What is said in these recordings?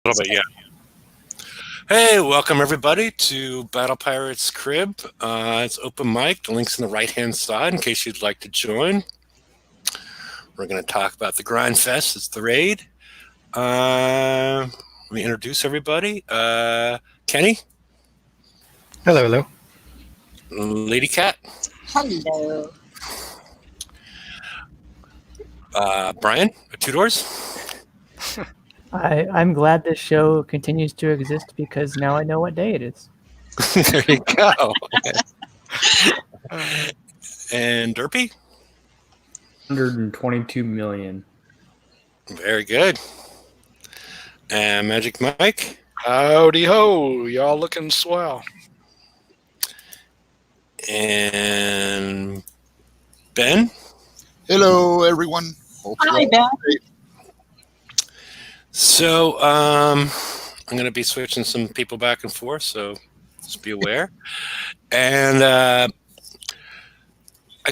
little bit, yeah. Hey, welcome everybody to Battle Pirates Crib. It's open mic. The link's on the right-hand side in case you'd like to join. We're going to talk about the Grind Fest. It's the raid. Let me introduce everybody. Kenny, Hello, hello. Lady Cat, Hello. Brian, Two Doors. I'm glad this show continues to exist because now I know what day it is. There you go. And Derpy. 122 million. Very good. And Magic Mike. Howdy ho, y'all looking swell. And Ben. Hello, everyone. Hope you're Hi, all Ben. great. So I'm going to be switching some people back and forth, so just be aware. And I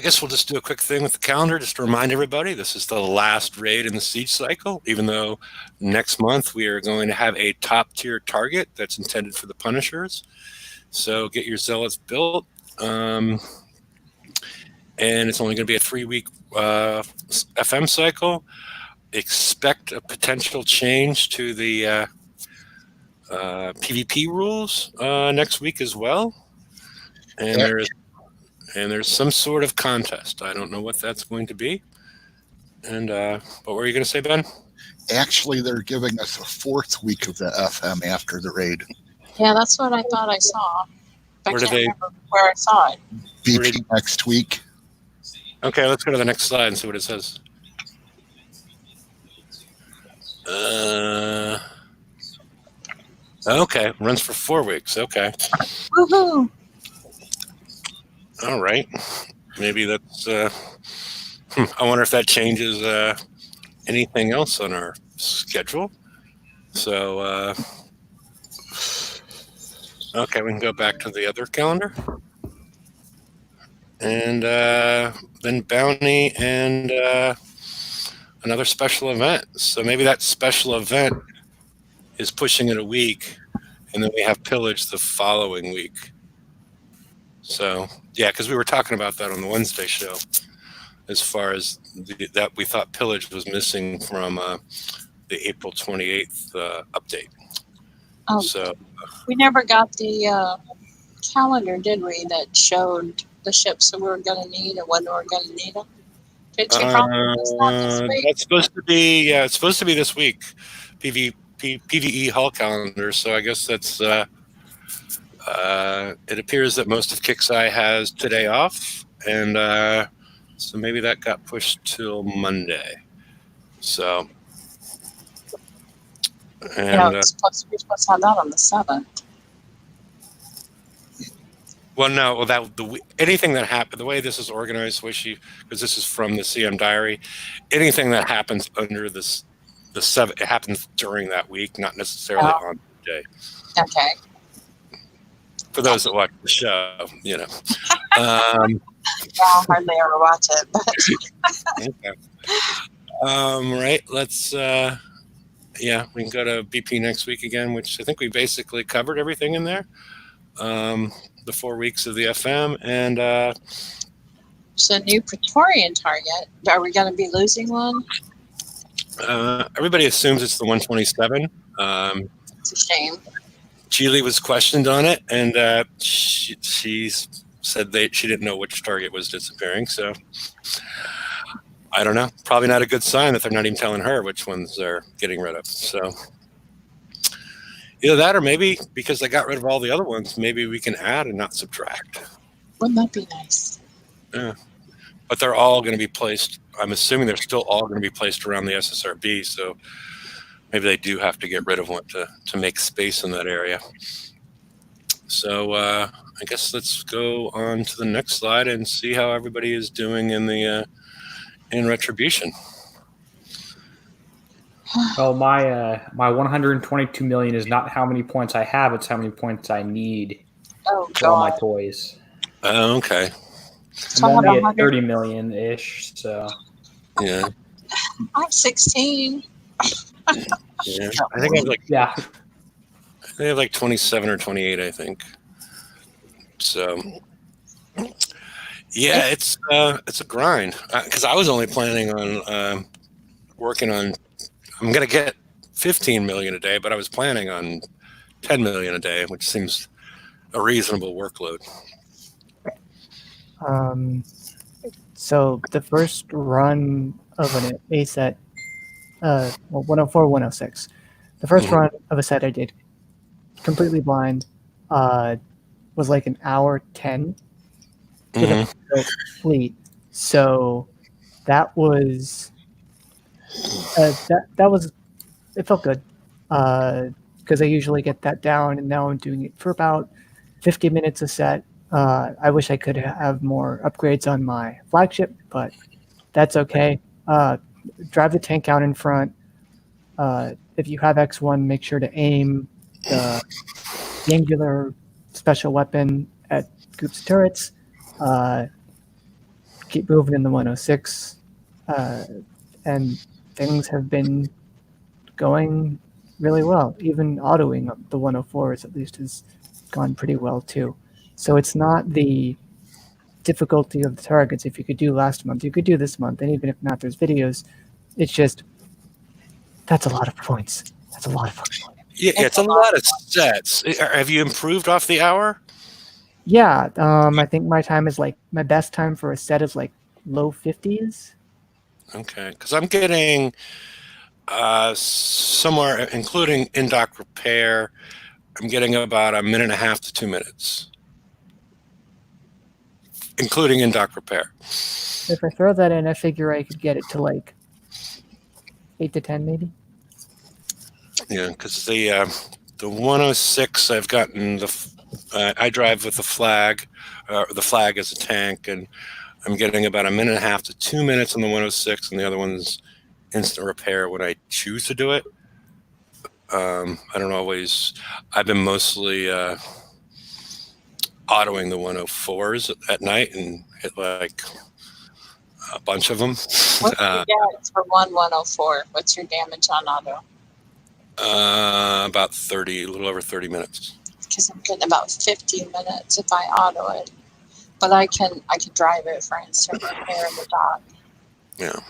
guess we'll just do a quick thing with the calendar just to remind everybody this is the last raid in the siege cycle, even though next month we are going to have a top tier target that's intended for the Punishers. So get your zealots built. And it's only going to be a 3-week FM cycle. Expect a potential change to the PvP rules next week as well. And there's some sort of contest. I don't know what that's going to be. And what were you going to say, Ben? Actually, they're giving us a 4th week of the FM after the raid. Yeah, that's what I thought I saw. I Where do can't they- remember where I saw it. BP next week. Okay, let's go to the next slide and see what it says. Okay, runs for 4 weeks. Okay. Woohoo! All right. Maybe that's. I wonder if that changes anything else on our schedule. So, okay, we can go back to the other calendar. And then Bounty and another special event. So maybe that special event is pushing it a week, and then we have Pillage the following week. So, yeah, because we were talking about that on the Wednesday show, as far as that we thought Pillage was missing from the April 28th update. Oh, So, we never got the calendar, did we, that showed the ships that we were going to need and when we were going to need them? Did you probably miss that this week? that's supposed to be, it's supposed to be this week, PvE Hull calendar. So I guess that's, it appears that most of Kixeye has today off, and so maybe that got pushed till Monday. So, and We're supposed to have that on the 7th. well, no, well anything that happened, the way this is organized, because this is from the CM diary, anything that happens under the 7th, it happens during that week, not necessarily on the day. Okay. For those that watch the show, Yeah, I hardly ever watch it, but Okay. Right. Let's. Yeah, we can go to BP next week again, which I think we basically covered everything in there. The 4 weeks of the FM, and it's a new Praetorian target. Are we going to be losing one? everybody assumes it's the 127. It's a shame. Geely was questioned on it, and she said she didn't know which target was disappearing. So I don't know. Probably not a good sign that they're not even telling her which ones they're getting rid of. So either that, or maybe because they got rid of all the other ones, maybe we can add and not subtract. Wouldn't that be nice? Yeah. But they're all going to be placed. I'm assuming they're still all going to be placed around the SSRB. So maybe they do have to get rid of one to make space in that area. So I guess let's go on to the next slide and see how everybody is doing in the in Retribution. Well, my 122 million is not how many points I have; it's how many points I need Oh, for all my God. toys. Oh, okay. So I'm I have only at 100 30 million ish. So Yeah. I have 16. Yeah, I think Yeah. they have like 27 or 28. I think. So yeah, it's a grind because I was only planning on working on. I'm gonna get 15 million a day, but I was planning on 10 million a day, which seems a reasonable workload. So the first run of an A set, 104, 106. The first run of a set I did completely blind was like an hour 10 with a built fleet. So that was that was it felt good because I usually get that down, and now I'm doing it for about 50 minutes a set. I wish I could have more upgrades on my flagship, but that's okay. Drive the tank out in front. If you have X1, make sure to aim the angular special weapon at Goop's turrets. Keep moving in the 106. And things have been going really well. Even autoing up the 104s at least has gone pretty well too. So it's not the difficulty of the targets. If you could do last month, you could do this month. And even if not, there's videos. It's just, that's a lot of points. That's a lot of points. Yeah, it's a lot of sets. Have you improved off the hour? Yeah, I think my time is like, my best time for a set is like low 50s. Okay, because I'm getting somewhere, including in-dock repair, I'm getting about a minute and a half to 2 minutes, including in-dock repair. If I throw that in, I figure I could get it to like 8 to 10 maybe. Yeah, because the 106, I've gotten I drive with the flag as a tank, and I'm getting about a minute and a half to 2 minutes on the 106, and the other one's instant repair when I choose to do it. I don't always. I've been mostly autoing the 104s at night and hit like a bunch of them. What do you get for 104? What's your damage on auto? About 30, a little over 30 minutes. Because I'm getting about 15 minutes if I auto it, but I can drive it for instant repair in the dock. Yeah.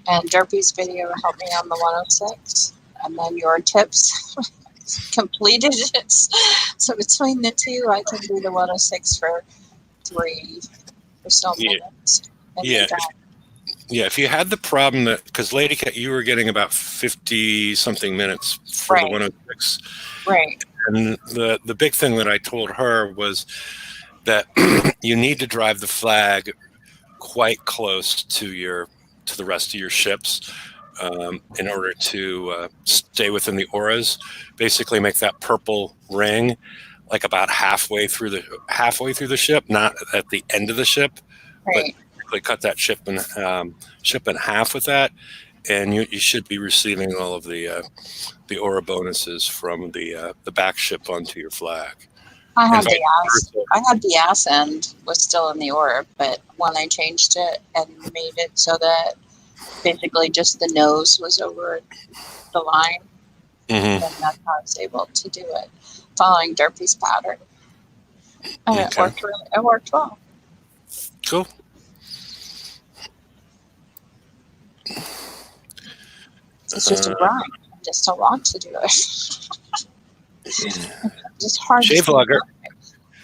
And Derpy's video helped me on the 106, and then your tips completed it. So between the two, I can do the 106 for 3 or so minutes. Yeah. Yeah, if you had the problem that, because Lady Cat, you were getting about 50 something minutes for the 106. Right. And the big thing that I told her was that you need to drive the flag quite close to the rest of your ships in order to stay within the auras. Basically, make that purple ring like about halfway through the ship, not at the end of the ship, right. But cut that ship in half with that, and you should be receiving all of the aura bonuses from the back ship onto your flag. I had the ass end was still in the aura, but when I changed it and made it so that basically just the nose was over the line, then that's how I was able to do it, following Derpy's pattern. And it worked well. Cool. It's just a grind. I just don't want to do it. It's just hard. Shave logger.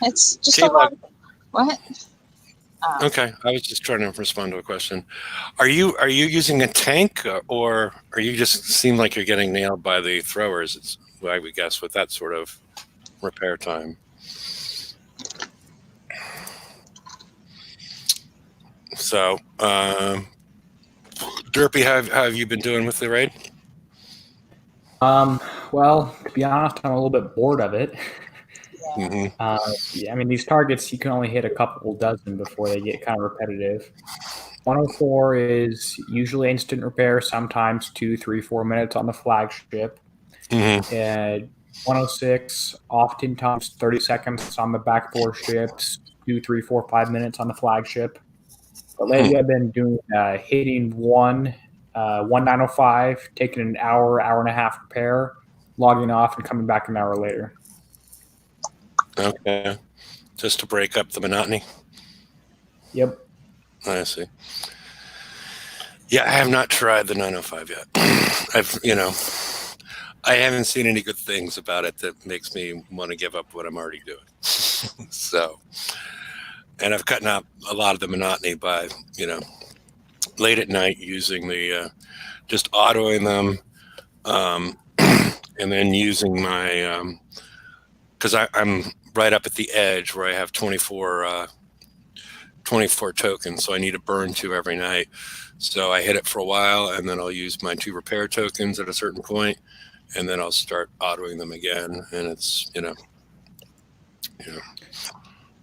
It's just a lot. What? Okay, I was just trying to respond to a question. Are you using a tank, or are you just seem like you're getting nailed by the throwers? It's I would guess with that sort of repair time. So, Derpy, how have you been doing with the raid? Well, to be honest, I'm a little bit bored of it. Yeah. I mean, these targets, you can only hit a couple dozen before they get kind of repetitive. 104 is usually instant repair, sometimes 2, 3, 4 minutes on the flagship. And 106, oftentimes 30 seconds on the back 4 ships, 2, 3, 4, 5 minutes on the flagship. But lately I've been doing hitting 1 One 905, taking an hour, hour and a half repair, logging off, and coming back an hour later. Okay. Just to break up the monotony. Yep. I see. Yeah, I have not tried the 905 yet. I haven't seen any good things about it that makes me want to give up what I'm already doing. So, and I've cut out a lot of the monotony by, late at night using the, just autoing them, and then using my, because I'm right up at the edge where I have 24 tokens, so I need to burn 2 every night. So I hit it for a while, and then I'll use my 2 repair tokens at a certain point, and then I'll start autoing them again. And it's,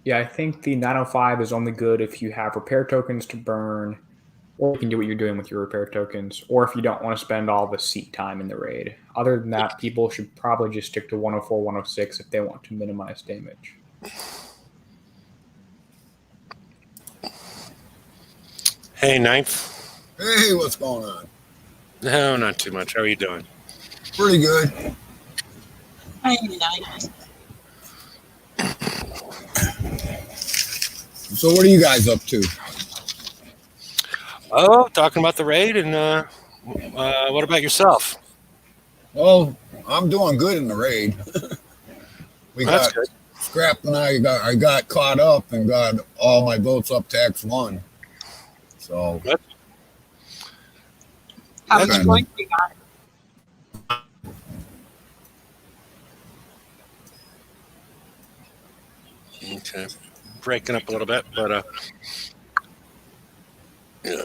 Yeah, I think the 905 is only good if you have repair tokens to burn, or you can do what you're doing with your repair tokens, or if you don't want to spend all the seat time in the raid. Other than that, people should probably just stick to 104, 106 if they want to minimize damage. Hey, Ninth. Hey, what's going on? No, not too much. How are you doing? Pretty good. I nice. So what are you guys up to? Oh, talking about the raid, and what about yourself? Well, I'm doing good in the raid. We That's got good. Scrap and I got caught up and got all my boats up to X1. So How That's much good. points you got? Okay, breaking up a little bit, but yeah.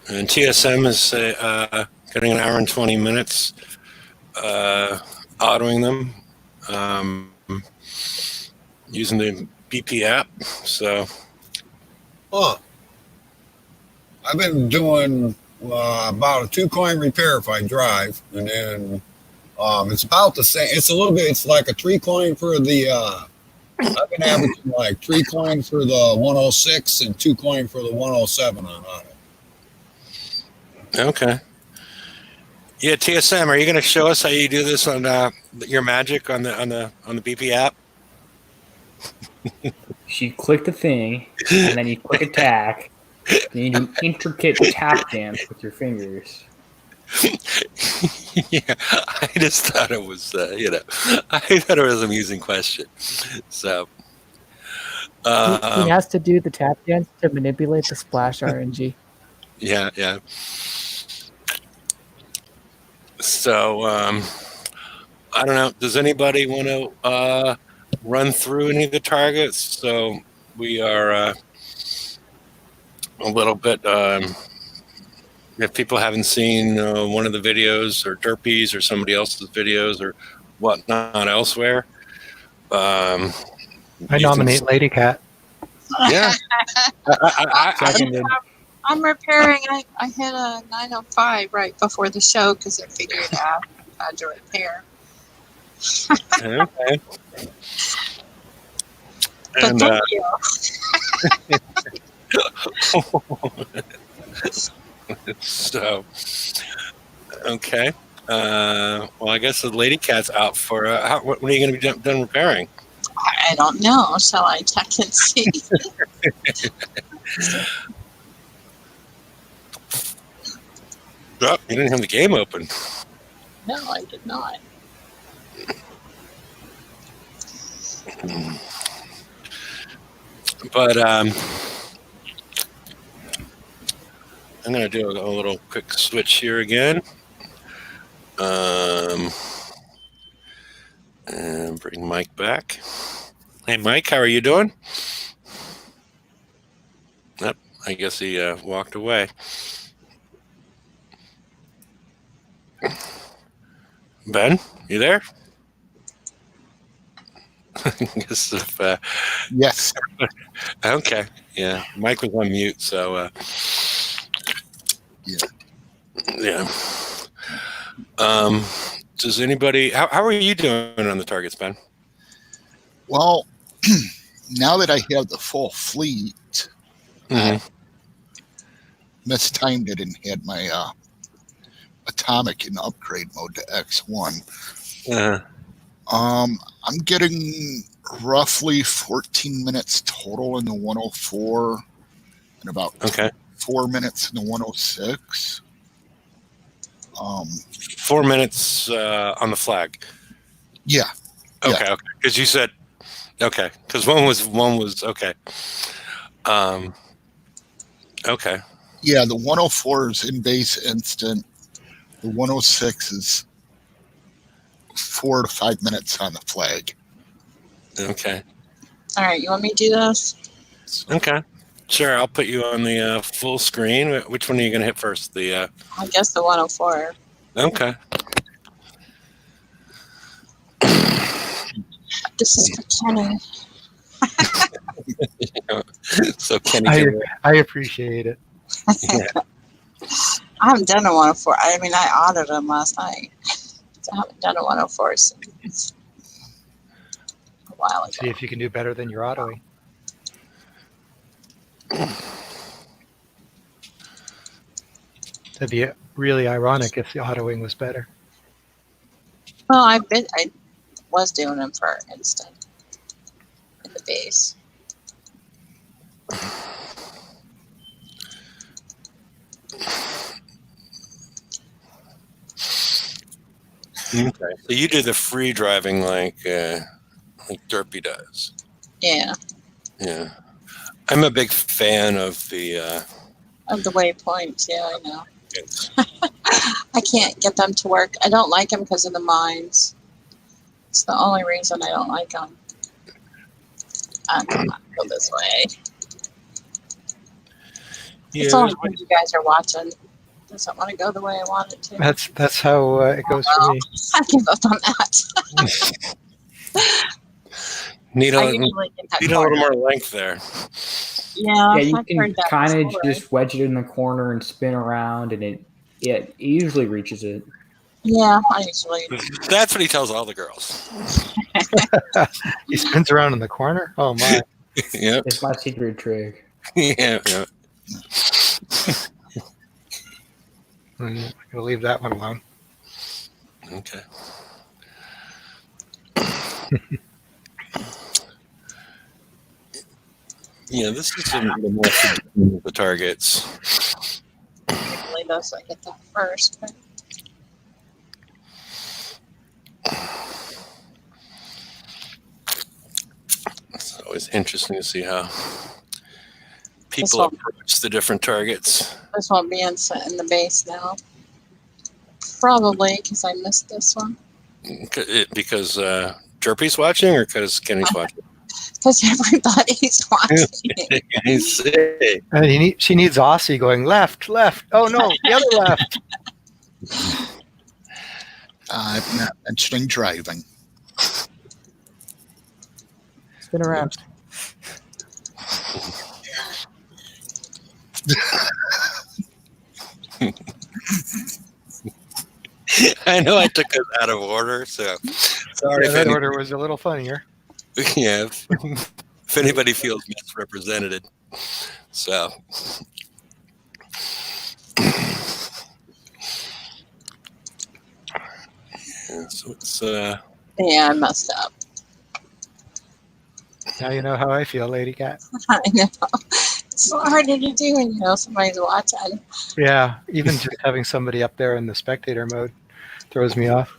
And TSM is getting an hour and 20 minutes autoing them using the BP app. So, I've been doing about a 2 coin repair if I drive, and then it's about the same. It's a little bit. It's like a 3 coin for the. I've been averaging like 3 coin for the 106 and 2 coin for the 107 on auto. okay. Yeah, TSM, are you going to show us how you do this on your magic on the BP app? You click the thing, and then you click attack, and you do intricate tap dance with your fingers. Yeah, I just thought it was, I thought it was an amusing question. So, He has to do the tap dance to manipulate the splash RNG. yeah. So, I don't know. Does anybody want to run through any of the targets? So we are a little bit. If people haven't seen one of the videos, or Derpies, or somebody else's videos, or whatnot elsewhere, I you nominate can- Lady Cat. Yeah. Seconded. I'm repairing. I hit a 905 right before the show because I figured out how to repair. Okay. But And thank you. so, okay. Well, I guess the Lady Cat's out for. When are you going to be done repairing? I don't know. Shall I check and see? Oh, you didn't have the game open. No, I did not. But I'm going to do a little quick switch here again. And bring Mike back. Hey, Mike, how are you doing? Yep, I guess he walked away. Ben, you there? I guess if, Yes. okay, yeah, Mike was on mute, so yeah. Does anybody? How are you doing on the targets, Ben? Well, now that I have the full fleet, Mhm. mistimed it and had my atomic in upgrade mode to X1. Uh, I'm getting roughly 14 minutes total in the 104 and about okay. 4 minutes in the 106. 4 minutes on the flag. Yeah. Okay. Okay. Because you said okay. Because one was okay. Okay. Yeah, the 104 is in base instant. The 106 is 4 to 5 minutes on the flag. Okay. All right, you want me to do this? Okay. Sure. I'll put you on the full screen. Which one are you going to hit first? The I guess the 104. okay. This is for Kenny. So Kenny I, can. I appreciate it. I haven't done a 104. I mean, I audited them last night. I haven't done a 104 since a while ago. See if you can do better than your autoing. That'd be really ironic if the autoing was better. Well, I was doing them for instant in the base. Okay. So you do the free driving like Derpy does. Yeah, Yeah. I'm a big fan of the of the waypoints. Yeah, I know. I can't get them to work. I don't like them because of the mines. It's the only reason I don't like them. Come on, go this way. It's only because you guys are watching. Doesn't want to go the way I want it to. That's how it goes for me. I give up on that. need I a usually get that need a corner. little more length there. Yeah, Yeah, you I've can heard that kind of before. just wedge it in the corner and spin around, and it usually reaches it. Yeah, I usually. That's what he tells all the girls. He spins around in the corner. Oh my! Yep. It's my secret trick. Yeah. Yeah. I'm gonna leave that one alone. Okay. Yeah, this is the more of the targets. Usually those I get that first. But It's always interesting to see how people one. approach the different targets. this won't be in the base now. Probably because I missed this one. Because Derpy's watching or because Kenny's watching? Because everybody's watching. I see. And she needs Aussie going left, left. Oh no, the other left. I'm not mentioning driving. Spin around. I know I took us out of order, so sorry. Yeah, if that any- order was a little funnier. Yeah, if anybody feels misrepresented, so. Yeah, so it's Yeah, I messed up. Now you know how I feel, Lady Cat. I know. It's so harder to do when you know somebody's watching. Yeah, even just having somebody up there in the spectator mode throws me off.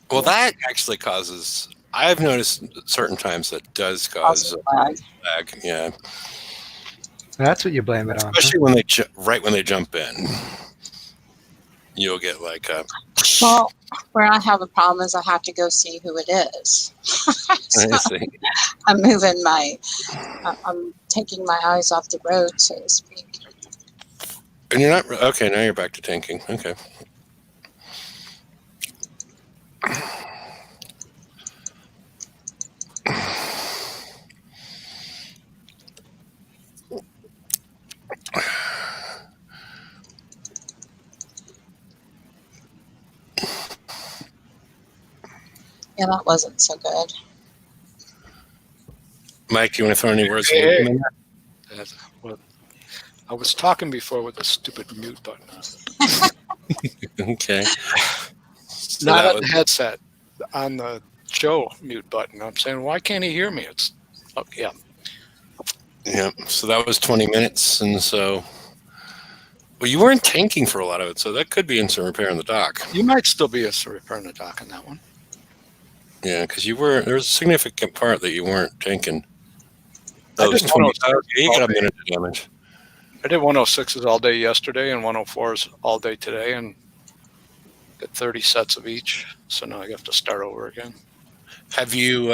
well, that actually causes. I've noticed certain times that does cause Also flag. lag. Yeah, That's what you blame it on. Huh? especially when they right when they jump in, you'll get like a. Well, where I have a problem is I have to go see who it is. I So see. I'm I'm taking my eyes off the road, so to speak. And you're not okay. Now you're back to tanking. Okay. Yeah, that wasn't so good. Mike, you want to throw any words? Hey, in there? That's- well, I was talking before with the stupid mute button. Okay. So Not that on the headset, on the show mute button. I'm saying, why can't he hear me? It's yeah. Yeah. So that was 20 minutes, and so. Well, you weren't tanking for a lot of it, so that could be instant repair in the dock. You might still be a repair in the dock on that one. Yeah, because you were. There was a significant part that you weren't tanking. I That was did 20. 106 You all got a day. minute of damage. I did 106s all day yesterday and 104s all day today, and got 30 sets of each. So now I have to start over again. Have you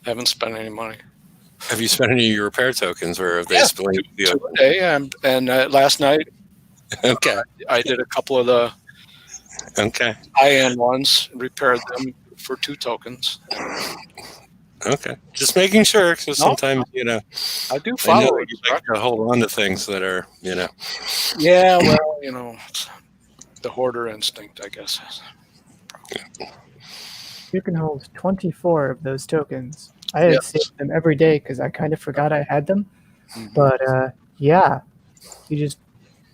Haven't spent any money. spent any of your repair tokens, or have they split? Two a day, and last night Okay. I did a couple of the Okay. high-end ones, repaired them for 2 tokens. Okay. Just making sure, because No. sometimes I do I know follow it. you like to hold on to things that are Yeah, well, it's the hoarder instinct, I guess. You can hold 24 of those tokens. I had Yes. saved them every day because I kind of forgot I had them. Mhm. But yeah, you just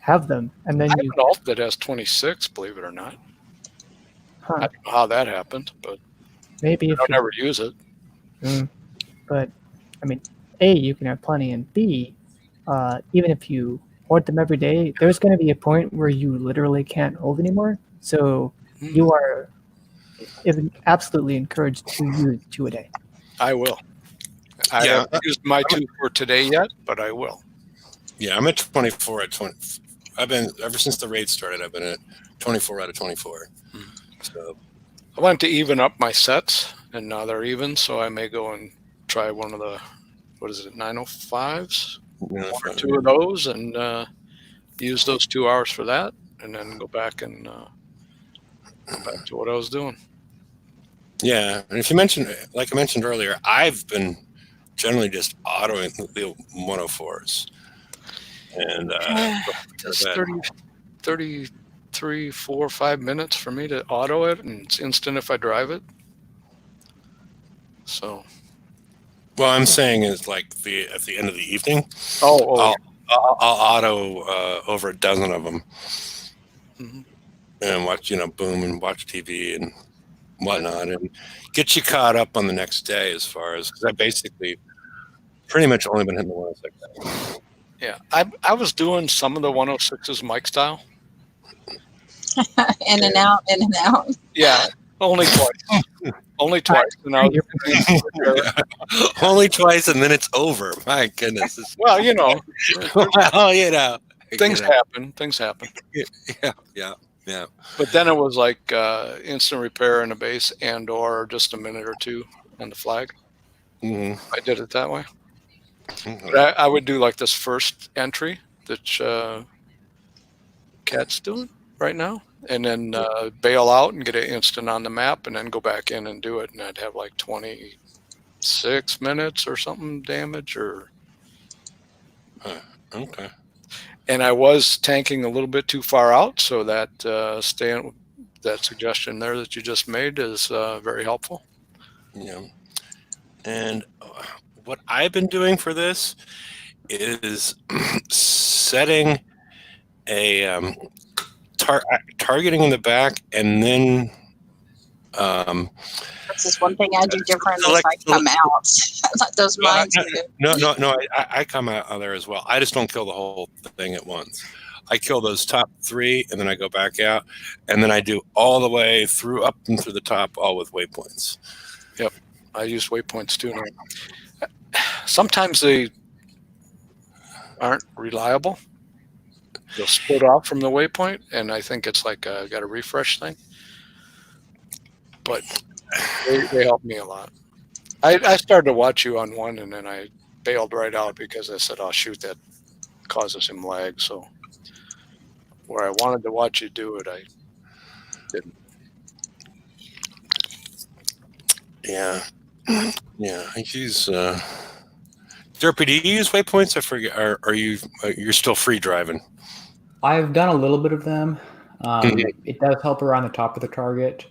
have them, and then I have you. an alt that has 26, believe it or not. I Huh, don't know how that happened, but maybe I if don't you. ever use it. But I mean, A, you can have plenty, and B, even if you hoard them every day, there's going to be a point where you literally can't hold anymore. So you are absolutely encouraged to use 2 a day. I will. I Yeah. haven't used my 2 for today yet, but I will. Yeah, I'm at 24 at 20. I've been ever since the raid started. I've been at 24 out of 24. So I wanted to even up my sets, and now they're even, so I may go and try one of the, 905s? One or 2 of those, and use those 2 hours for that, and then go back and go back to what I was doing. Yeah, and if you mentioned, like I mentioned earlier, I've been generally just autoing the 104s, and Just bad. 33, 4, 5 minutes for me to auto it, and it's instant if I drive it. So, Well, I'm saying is like at the end of the evening, oh, I'll auto over a dozen of them, Mhm. and watch boom and watch TV and whatnot, and get you caught up on the next day as far as because I basically pretty much only been hitting the 106. yeah. I was doing some of the 106s Mike style. In and out, in and out. Yeah, only twice. Only twice. And I was, Only twice, and then it's over. My goodness. well, Well, things happen. Things happen. Yeah. But then it was like instant repair in a base and/or just a minute or 2 on the flag. Mhm. I did it that way. Mhm. But I would do like this first entry that Cat's doing right now, and then bail out and get it instant on the map, and then go back in and do it, and I'd have like 26 minutes or something damage, or Okay. and I was tanking a little bit too far out, so that that suggestion there that you just made is very helpful. Yeah. And what I've been doing for this is setting a targeting in the back, and then That's just one thing I do different is Select- I come out. Let those mines move. no, I come out there as well. I just don't kill the whole thing at once. I kill those top 3, and then I go back out, and then I do all the way through up and through the top, all with waypoints. Yep, I use waypoints too now. Sometimes they aren't reliable. They'll split off from the waypoint, and I think it's like got a refresh thing. But they help me a lot. I started to watch you on one, and then I bailed right out because I said, "Oh shoot, that causes him lag." So where I wanted to watch you do it, I didn't. Yeah. I use Derpy, do you use waypoints? I forget. Are you're still free driving? I've done a little bit of them. It does help around the top of the target,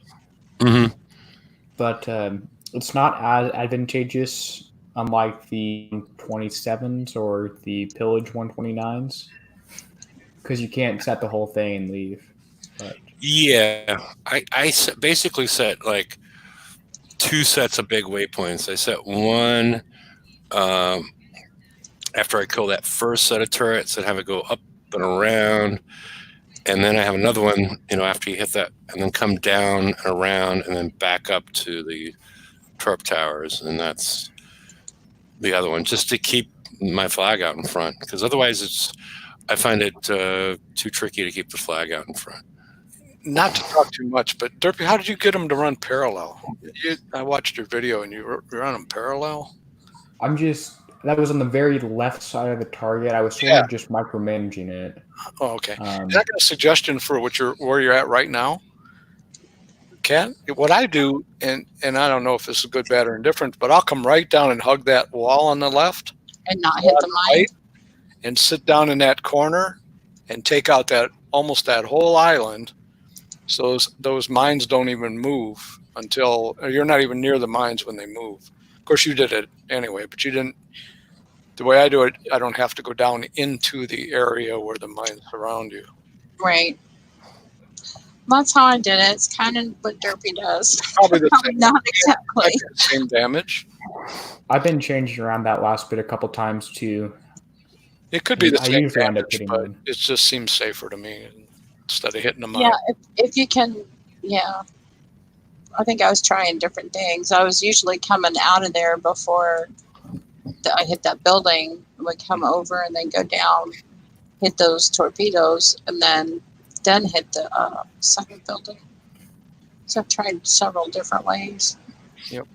Mm-hmm. but it's not as advantageous unlike the 27s or the pillage 129s, because you can't set the whole thing and leave. But Yeah, basically set like 2 sets of big waypoints. I set one after I kill that first set of turrets and have it go up and around, and then I have another one, after you hit that, and then come down and around, and then back up to the turret towers, and that's the other one, just to keep my flag out in front, because otherwise I find it too tricky to keep the flag out in front. Not to talk too much, but Derpy, how did you get them to run parallel? I watched your video and you run them parallel. That was on the very left side of the target. I was sort of just micromanaging it. Oh, okay. I got a suggestion for where you're at right now, Kat. What I do, and I don't know if this is good, bad, or indifferent, but I'll come right down and hug that wall on the left and not hit the mine, and sit down in that corner and take out almost that whole island. So those mines don't even move until you're not even near the mines when they move. Of course, you did it anyway, but you didn't. The way I do it, I don't have to go down into the area where the mines surround you. Right. That's how I did it. It's kind of what Derpy does. Probably the same. Not exactly. Same damage. I've been changing around that last bit a couple times too. It could be the same damage, but it just seems safer to me instead of hitting them. Yeah, if you can, yeah. I think I was trying different things. I was usually coming out of there before I hit that building. I would come over and then go down, hit those torpedoes, and then hit the second building. So I've tried several different ways. Yep.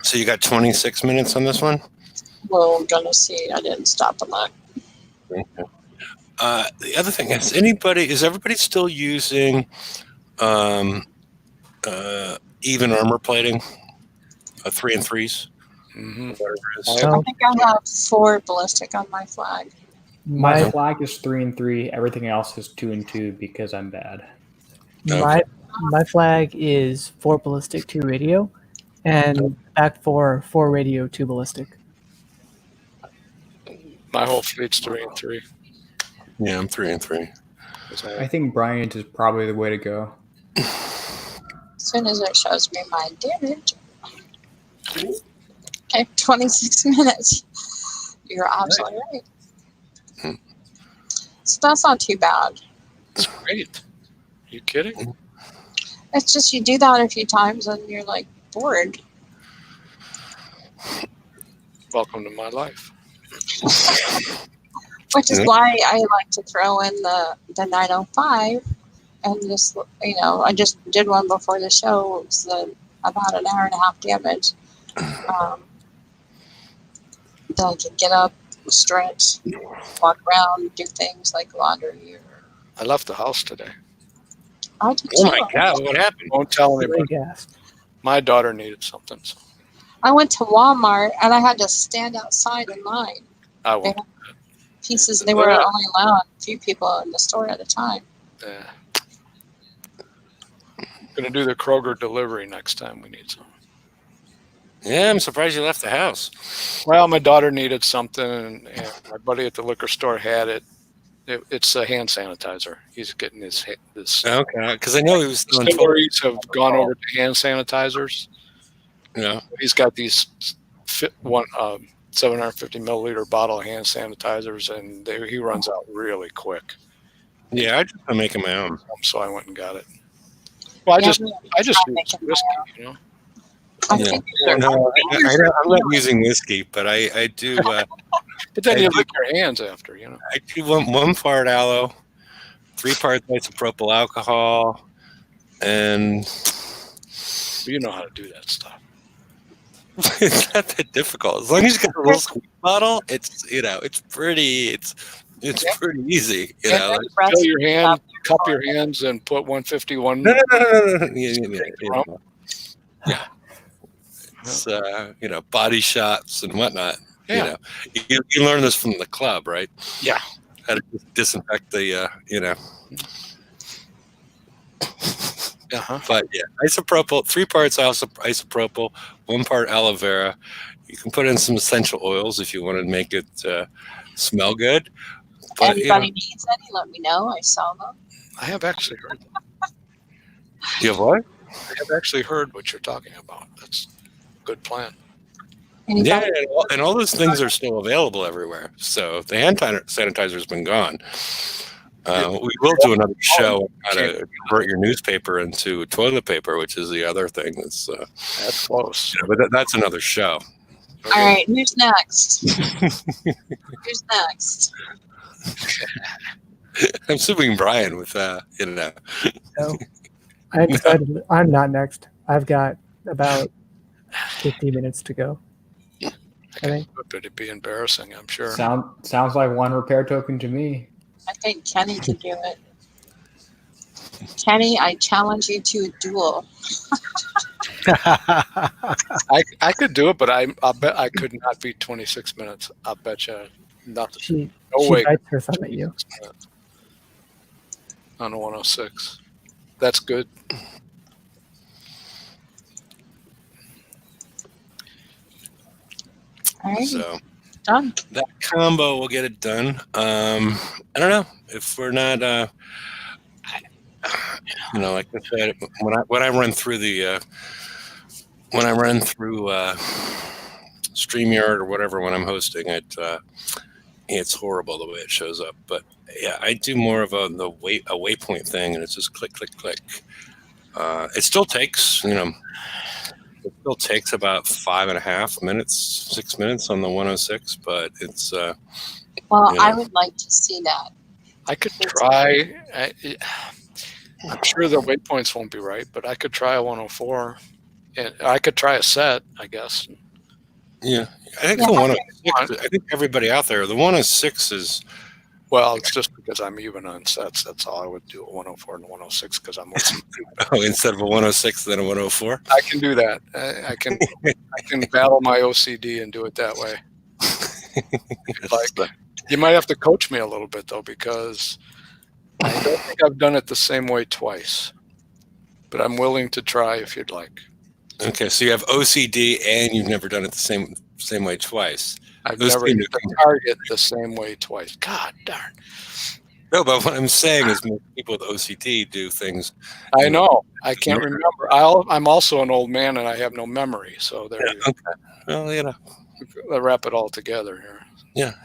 So you got 26 minutes on this one? We're gonna see. I didn't stop and look. Okay. The other thing is everybody still using even armor plating, 3 and 3s? Mm-hmm. Whatever it is. I think I have 4 ballistic on my flag. My flag is 3 and 3. Everything else is 2 and 2 because I'm bad. My flag is 4 ballistic, 2 radio, and back 4 radio, 2 ballistic. My whole fleet's 3 and 3. Yeah, I'm 3 and 3. I think Bryant is probably the way to go. As soon as it shows me my damage. Okay, 26 minutes. You're absolutely right. So that's not too bad. That's great. Are you kidding? It's just you do that a few times and you're like bored. Welcome to my life. Which is why I like to throw in the 905 and just, I just did one before the show. It was about an hour and a half damage. Then I can get up, stretch, walk around, do things like laundry. I left the house today. I did Oh too. my God, what happened? Won't tell anybody. Gas. My daughter needed something. So I went to Walmart and I had to stand outside in line. I won't. Pieces, they were only allowing a few people in the store at a time. Gonna do the Kroger delivery next time we need some. Yeah, I'm surprised you left the house. Well, my daughter needed something, and my buddy at the liquor store had it. It's a hand sanitizer. He's getting this. Okay, because I know he was doing. Distilleries have gone over to hand sanitizers. Yeah, he's got these 750 milliliter bottle of hand sanitizers, and he runs out really quick. Yeah, I just been making my own, so I went and got it. Well, I just use whiskey, Yeah. No, I'm not using whiskey, but I do. But then you lick your hands after, I do one part aloe, 3 parts isopropyl alcohol, and you know how to do that stuff. It's not that difficult. As long as you got a little squeeze bottle, it's pretty pretty easy. Fill your hand, cup your hands, and put 151. No. Yeah. It's body shots and whatnot. Yeah. You learn this from the club, right? Yeah. How to disinfect the Uh-huh. But yeah, isopropyl, 3 parts isopropyl, 1 part aloe vera. You can put in some essential oils if you want to make it smell good. But Anybody needs any? Let me know. I sell them. I have actually heard. you have what? I have actually heard what you're talking about. That's a good plan. Anybody? Yeah, and all those things are still available everywhere. So the hand sanitizer's been gone. We will do another show on how to convert your newspaper into toilet paper, which is the other thing. That's close. But that's another show. All right, who's next? Who's next? I'm assuming Brian with No. I decided I'm not next. I've got about 50 minutes to go. I think. But it'd be embarrassing, I'm sure. Sounds like 1 repair token to me. I think Kenny can do it. Kenny, I challenge you to a duel. I could do it, but I'll bet I could not beat 26 minutes. I'll bet you nothing. She No way. bites her thumb at you. On a 106. That's good. All right, So done. that combo will get it done. I don't know if we're not, like I said, when I run through StreamYard or whatever when I'm hosting it, it's horrible the way it shows up. But yeah, I do more of a waypoint thing, and it's just click, click, click. It still takes, it still takes about 5.5 minutes, 6 minutes on the 106, but it's. Well, I would like to see that. I could try. I'm sure the waypoints won't be right, but I could try a 104, and I could try a set, I guess. Yeah, I think the 106. I think everybody out there, the 106 is. Well, it's just because I'm even on sets. That's all I would do, a 104 and a 106, because I'm. Instead of a 106, then a 104. I can do that. I can battle my OCD and do it that way. Like, you might have to coach me a little bit though, because I don't think I've done it the same way twice. But I'm willing to try if you'd like. Okay, so you have OCD and you've never done it the same way twice. I've never hit the target the same way twice. God darn. No, but what I'm saying is most people with OCD do things. I know. I can't remember. I'm also an old man and I have no memory. So there you go. Okay. Well, I'll wrap it all together here. Yeah.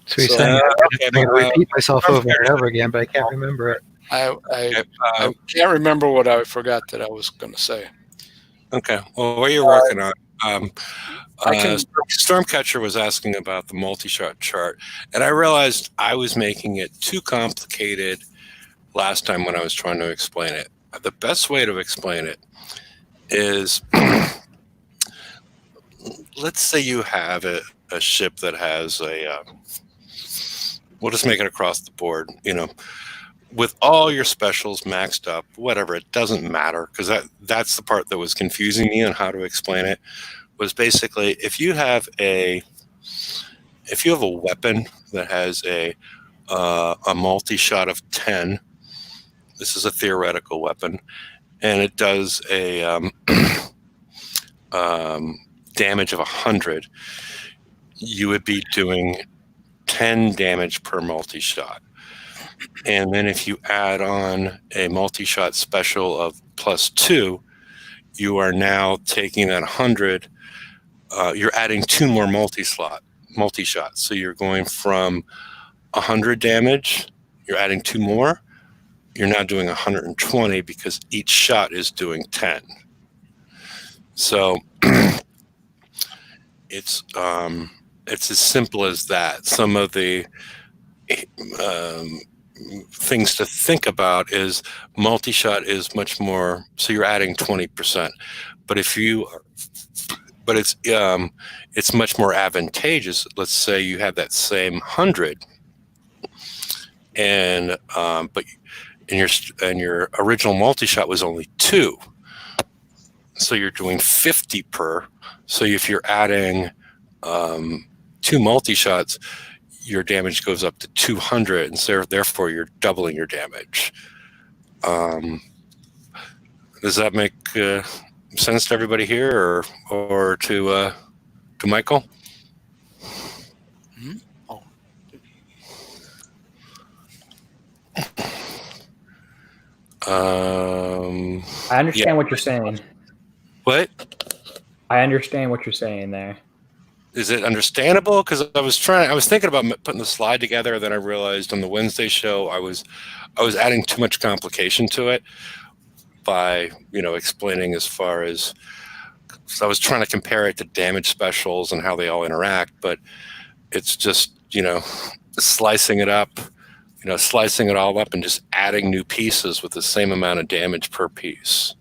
So you're saying I'm going to repeat myself over and over again, but I can't remember it. I can't remember what I forgot that I was going to say. Okay. Well, what you're working on. Stormcatcher was asking about the multi-shot chart, and I realized I was making it too complicated last time when I was trying to explain it. The best way to explain it is, let's say you have a ship that has we'll just make it across the board, with all your specials maxed up, whatever, it doesn't matter, because that's the part that was confusing me on how to explain it. Was basically if you have a weapon that has a multi-shot of 10, this is a theoretical weapon, and it does a damage of 100, you would be doing 10 damage per multi-shot. And then if you add on a multi-shot special of +2, you are now taking that 100. You're adding 2 more multi-shots. So you're going from 100 damage, you're adding 2 more, you're now doing 120 because each shot is doing 10. So it's as simple as that. Some of the things to think about is multi-shot is much more, so you're adding 20%. But it's much more advantageous. Let's say you have that same 100, and your original multi-shot was only 2, so you're doing 50 per. So if you're adding 2 multi-shots, your damage goes up to 200, and so therefore you're doubling your damage. Does that make sense to everybody here, or to Michael? Hmm? Oh. I understand what you're saying. What? I understand what you're saying there. Is it understandable? Because I was thinking about putting the slide together. Then I realized on the Wednesday show I was adding too much complication to it by explaining as far as. So I was trying to compare it to damage specials and how they all interact, but it's just slicing it up, slicing it all up and just adding new pieces with the same amount of damage per piece.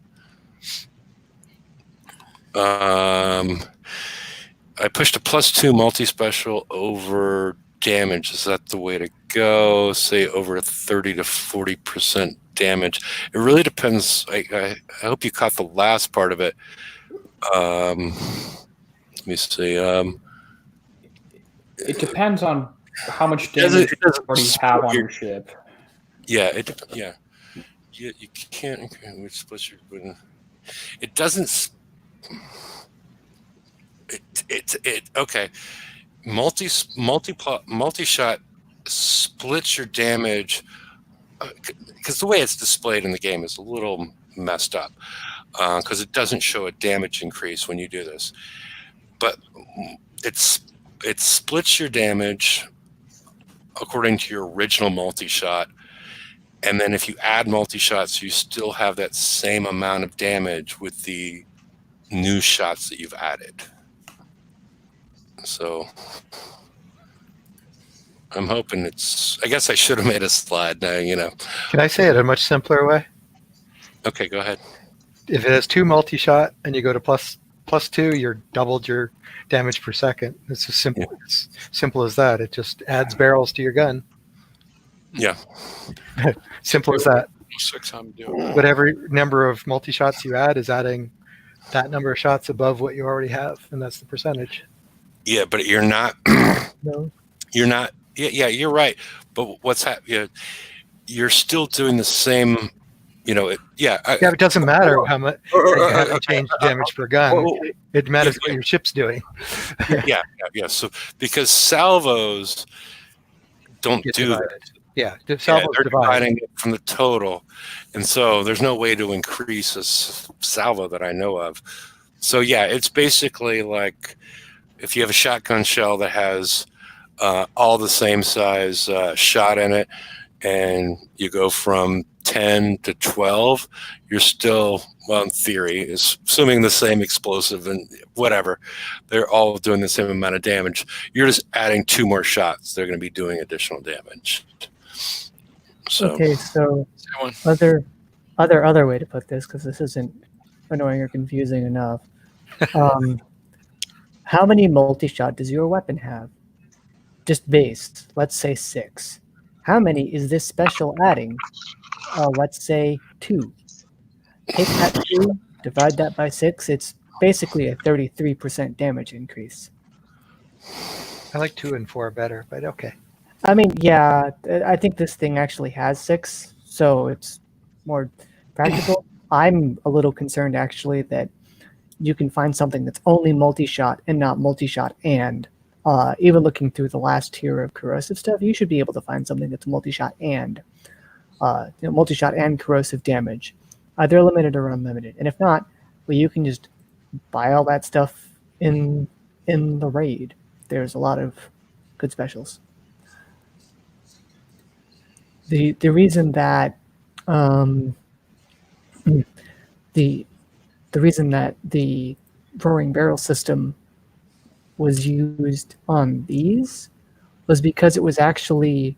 I pushed a +2 multi-special over damage. Is that the way to go? Say over 30 to 40% damage. It really depends. I hope you caught the last part of it. Let me see. It depends on how much damage you already have on your ship. Yeah, you can't. Which split your? It doesn't. Okay. Multi-shot splits your damage because the way it's displayed in the game is a little messed up because it doesn't show a damage increase when you do this, but it splits your damage according to your original multi-shot, and then if you add multi-shots, you still have that same amount of damage with the new shots that you've added. So I'm hoping I guess I should have made a slide now, Can I say it a much simpler way? Okay, go ahead. If it has 2 multi-shot and you go to +2, you're doubled your damage per second. It's as simple as that. It just adds barrels to your gun. Yeah. Simple as that. 6 I'm doing. Whatever number of multi-shots you add is adding that number of shots above what you already have, and that's the percentage. Yeah, but you're not. No. You're not. Yeah, you're right. But what's happening? You're still doing the same. It doesn't matter how much you haven't changed damage per gun. It matters what your ship's doing. Yeah. So because salvos don't Get do divided. that. Yeah, salvos they're divide. dividing it from the total, and so there's no way to increase a salvo that I know of. So yeah, it's basically like if you have a shotgun shell that has all the same size shot in it, and you go from 10 to 12, you're still, well, in theory, assuming the same explosive and whatever, they're all doing the same amount of damage. You're just adding 2 more shots. They're going to be doing additional damage. So, Okay, so other way to put this, because this isn't annoying or confusing enough. How many multi-shot does your weapon have? Just base, let's say 6. How many is this special adding? Let's say 2. Take that 2, divide that by 6. It's basically a 33% damage increase. I like 2 and 4 better, but okay. I mean, yeah, I think this thing actually has 6, so it's more practical. I'm a little concerned, actually, that you can find something that's only multi-shot and not multi-shot and. Even looking through the last tier of corrosive stuff, you should be able to find something that's multi-shot and multi-shot and corrosive damage, either limited or unlimited. And if not, well, you can just buy all that stuff in the raid. There's a lot of good specials. The reason that the reason that the roaring barrel system was used on these was because it was actually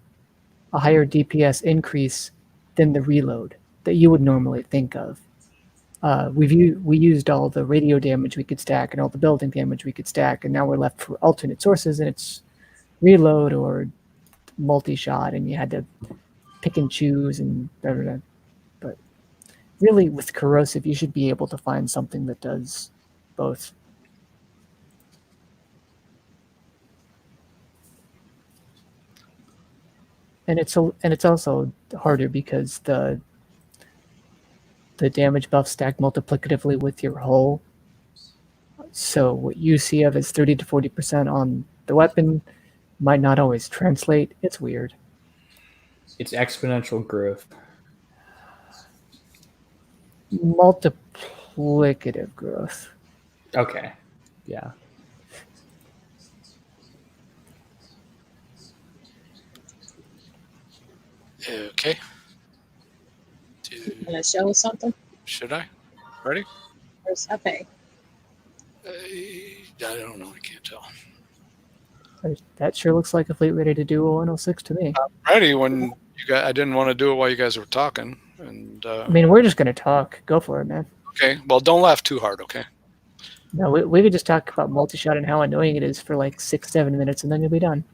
a higher DPS increase than the reload that you would normally think of. We used all the radio damage we could stack and all the building damage we could stack, and now we're left for alternate sources, and it's reload or multi-shot, and you had to pick and choose and blah, blah, blah. But really, with corrosive, you should be able to find something that does both. And it's also harder because the the damage buff stack multiplicatively with your hull. So what you see of as 30 to 40% on the weapon might not always translate. It's weird. It's exponential growth. Multiplicative growth. Okay. Yeah. Okay. Want to show us something? Should I? Ready? Where's Hefe? I don't know. I can't tell. That sure looks like a fleet ready to do a 106 to me. Ready when you guys. I didn't want to do it while you guys were talking. And I mean, we're just going to talk. Go for it, man. okay. Well, don't laugh too hard. Okay. No, we could just talk about multi-shot and how annoying it is for like 6-7 minutes, and then you'll be done.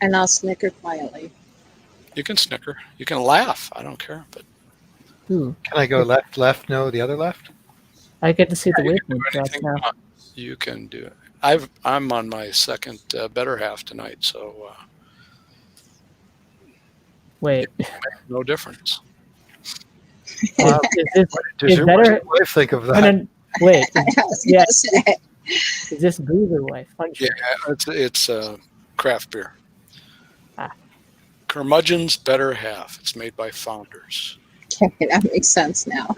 And I'll snicker quietly. You can snicker. You can laugh. I don't care. But Ooh, Can I go left, no, the other left? I get to see the you can waypoint do tracks anything now. you want. You can do it. I'm on my second better half tonight, so Wait, no difference. is this, Does Is your better- wife think of no, that? no, wait, I was Yeah. gonna say. is this booze or wife? Yeah, it's craft beer. Ah. Curmudgeon's Better Half. It's made by Founders. Okay, that makes sense now.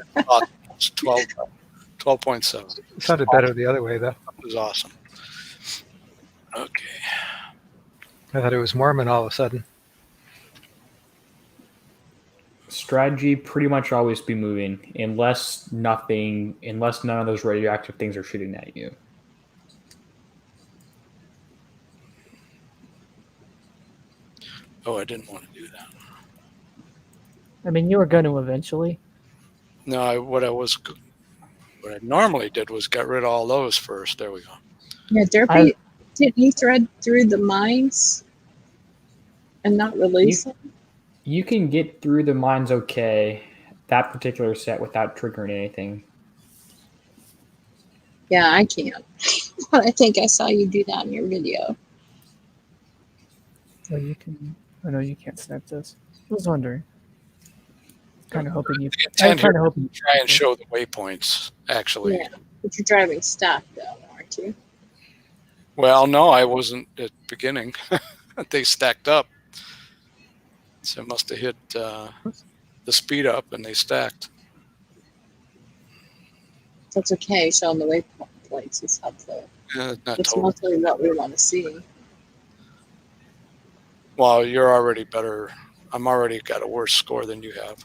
It's 12.7. It sounded better the other way, though. It was awesome. Okay. I thought it was Mormon all of a sudden. Strategy pretty much always be moving unless none of those radioactive things are shooting at you. Oh, I didn't want to do that. I mean, you were going to eventually. No, what I normally did was get rid of all those first. There we go. Yeah, Derpy, didn't you thread through the mines and not release them? You can get through the mines okay, that particular set, without triggering anything. Yeah, I can't. I think I saw you do that in your video. Well, you can. I know you can't snap this. I was wondering. Kind of hoping you. The I was intent kind here of is hoping. to try and show the waypoints, actually. Yeah, but you're driving stuff though, aren't you? Well, no, I wasn't at the beginning. They stacked up. So it must have hit the speed up and they stacked. That's okay. Showing the waypoints is helpful. Not It's totally. mostly what we want to see. Well, you're already better. I'm already got a worse score than you have.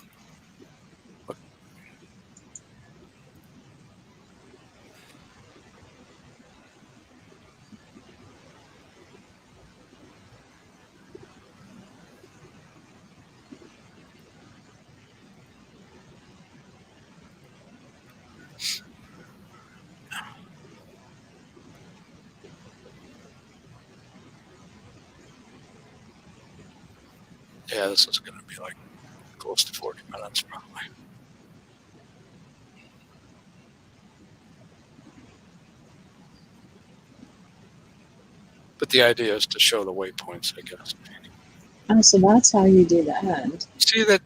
Yeah, this is going to be like close to 40 minutes probably. But the idea is to show the waypoints, I guess. Oh, so that's how you do the end. See that?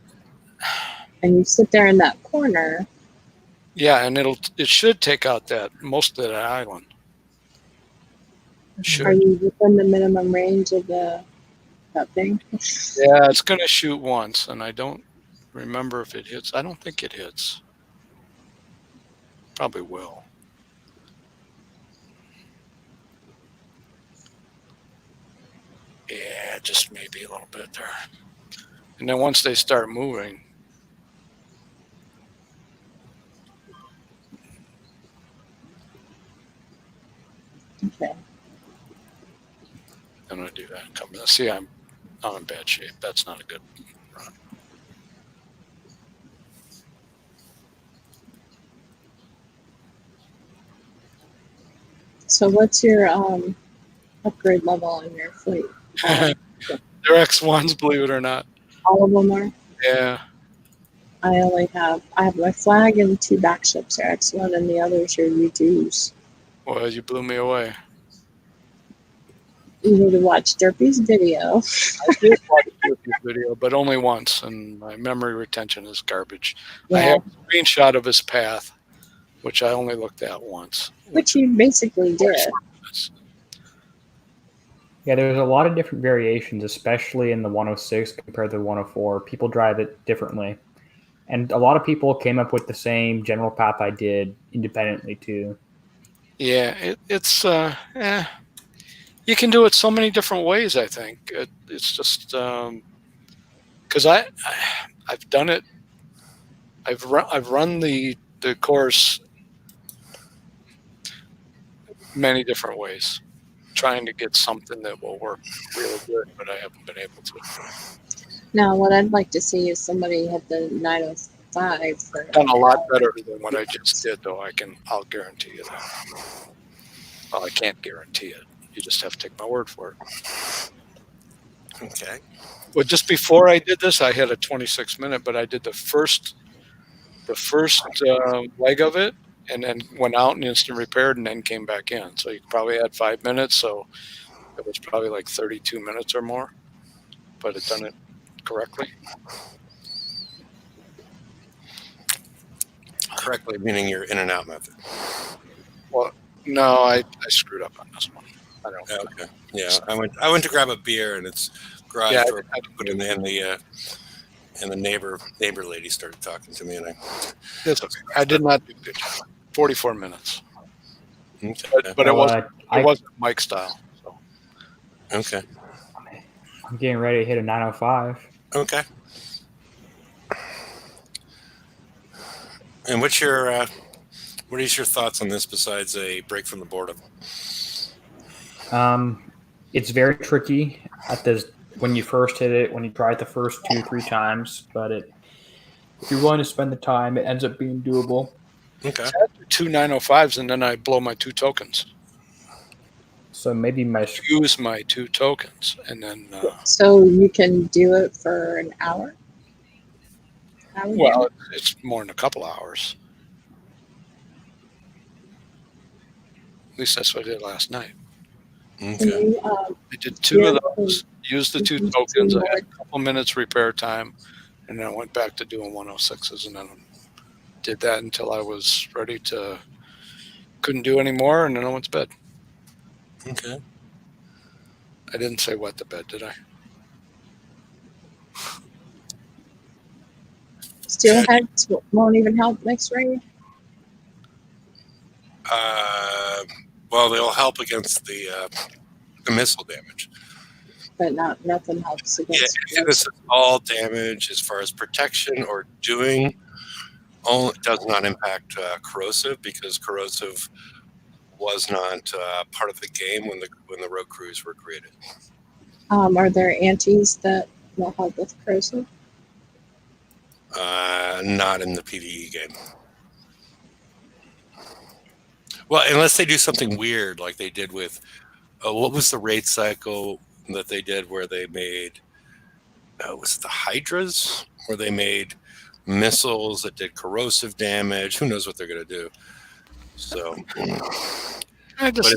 And you sit there in that corner. Yeah, and it should take out most of that island. It should. Are you within the minimum range of that thing? Yeah, it's going to shoot once, and I don't remember if it hits. I don't think it hits. Probably will. Yeah, just maybe a little bit there. And then once they start moving, Okay. I'm going to do that. See, I'm in bad shape. That's not a good run. So what's your upgrade level on your fleet? They're X1s, believe it or not. All of them are? Yeah. I have my flag and 2 back ships are X1 and the others are U2s. Well, you blew me away. You need to watch Derpy's video. I did watch a video, but only once, and my memory retention is garbage. I Yeah, have a screenshot of his path, which I only looked at once. which you basically did. Yeah, there's a lot of different variations, especially in the 106 compared to the 104. People drive it differently. And a lot of people came up with the same general path I did independently too. Yeah, you can do it so many different ways. I think it's just because I've done it. I've run the course many different ways, trying to get something that will work really good, but I haven't been able to. Now, what I'd like to see is somebody hit the 905 for Done a lot better than what I just did, though. I'll guarantee you that. Well, I can't guarantee it. You just have to take my word for it. Okay. Well, just before I did this, I had a 26-minute, but I did the first leg of it, and then went out and instant repaired, and then came back in. So you probably had 5 minutes. So it was probably like 32 minutes or more, but it done it correctly. Correctly, meaning your in and out method. Well, no, I screwed up on this one. I don't. Okay. Yeah, I went to grab a beer, and it's garage Yeah, door put in the and the neighbor lady started talking to me, and It's okay. I did not do a good job. 44 minutes, okay. but it Well, wasn't Mike style. So. Okay. I'm getting ready to hit a 905. Okay. And what is your thoughts on this besides a break from the boredom? It's very tricky when you first hit it, when you try it the first 2-3 times, but if you're willing to spend the time, it ends up being doable. Okay. I had 2 905s, and then I blow my 2 tokens. So maybe Use my 2 tokens, and then. So you can do it for an hour? Well, it's more than a couple hours. At least that's what I did last night. Okay. I did 2 of those, used the 2 tokens. I had a couple minutes repair time, and then I went back to doing 106s, and then did that until I was ready to, couldn't do any more, and then I went to bed. Okay. I didn't say wet the bed, did I? Steel heads won't even help next raid? Well, they'll help against the missile damage. But nothing helps against This is all damage as far as protection or doing. Does not impact corrosive, because corrosive was not part of the game when the road crews were created. Are there antis that will help with corrosive? Not in the PvE game. Well, unless they do something weird like they did with what was the raid cycle that they did where they made was it the Hydras, where they made missiles that did corrosive damage. Who knows what they're going to do? So, but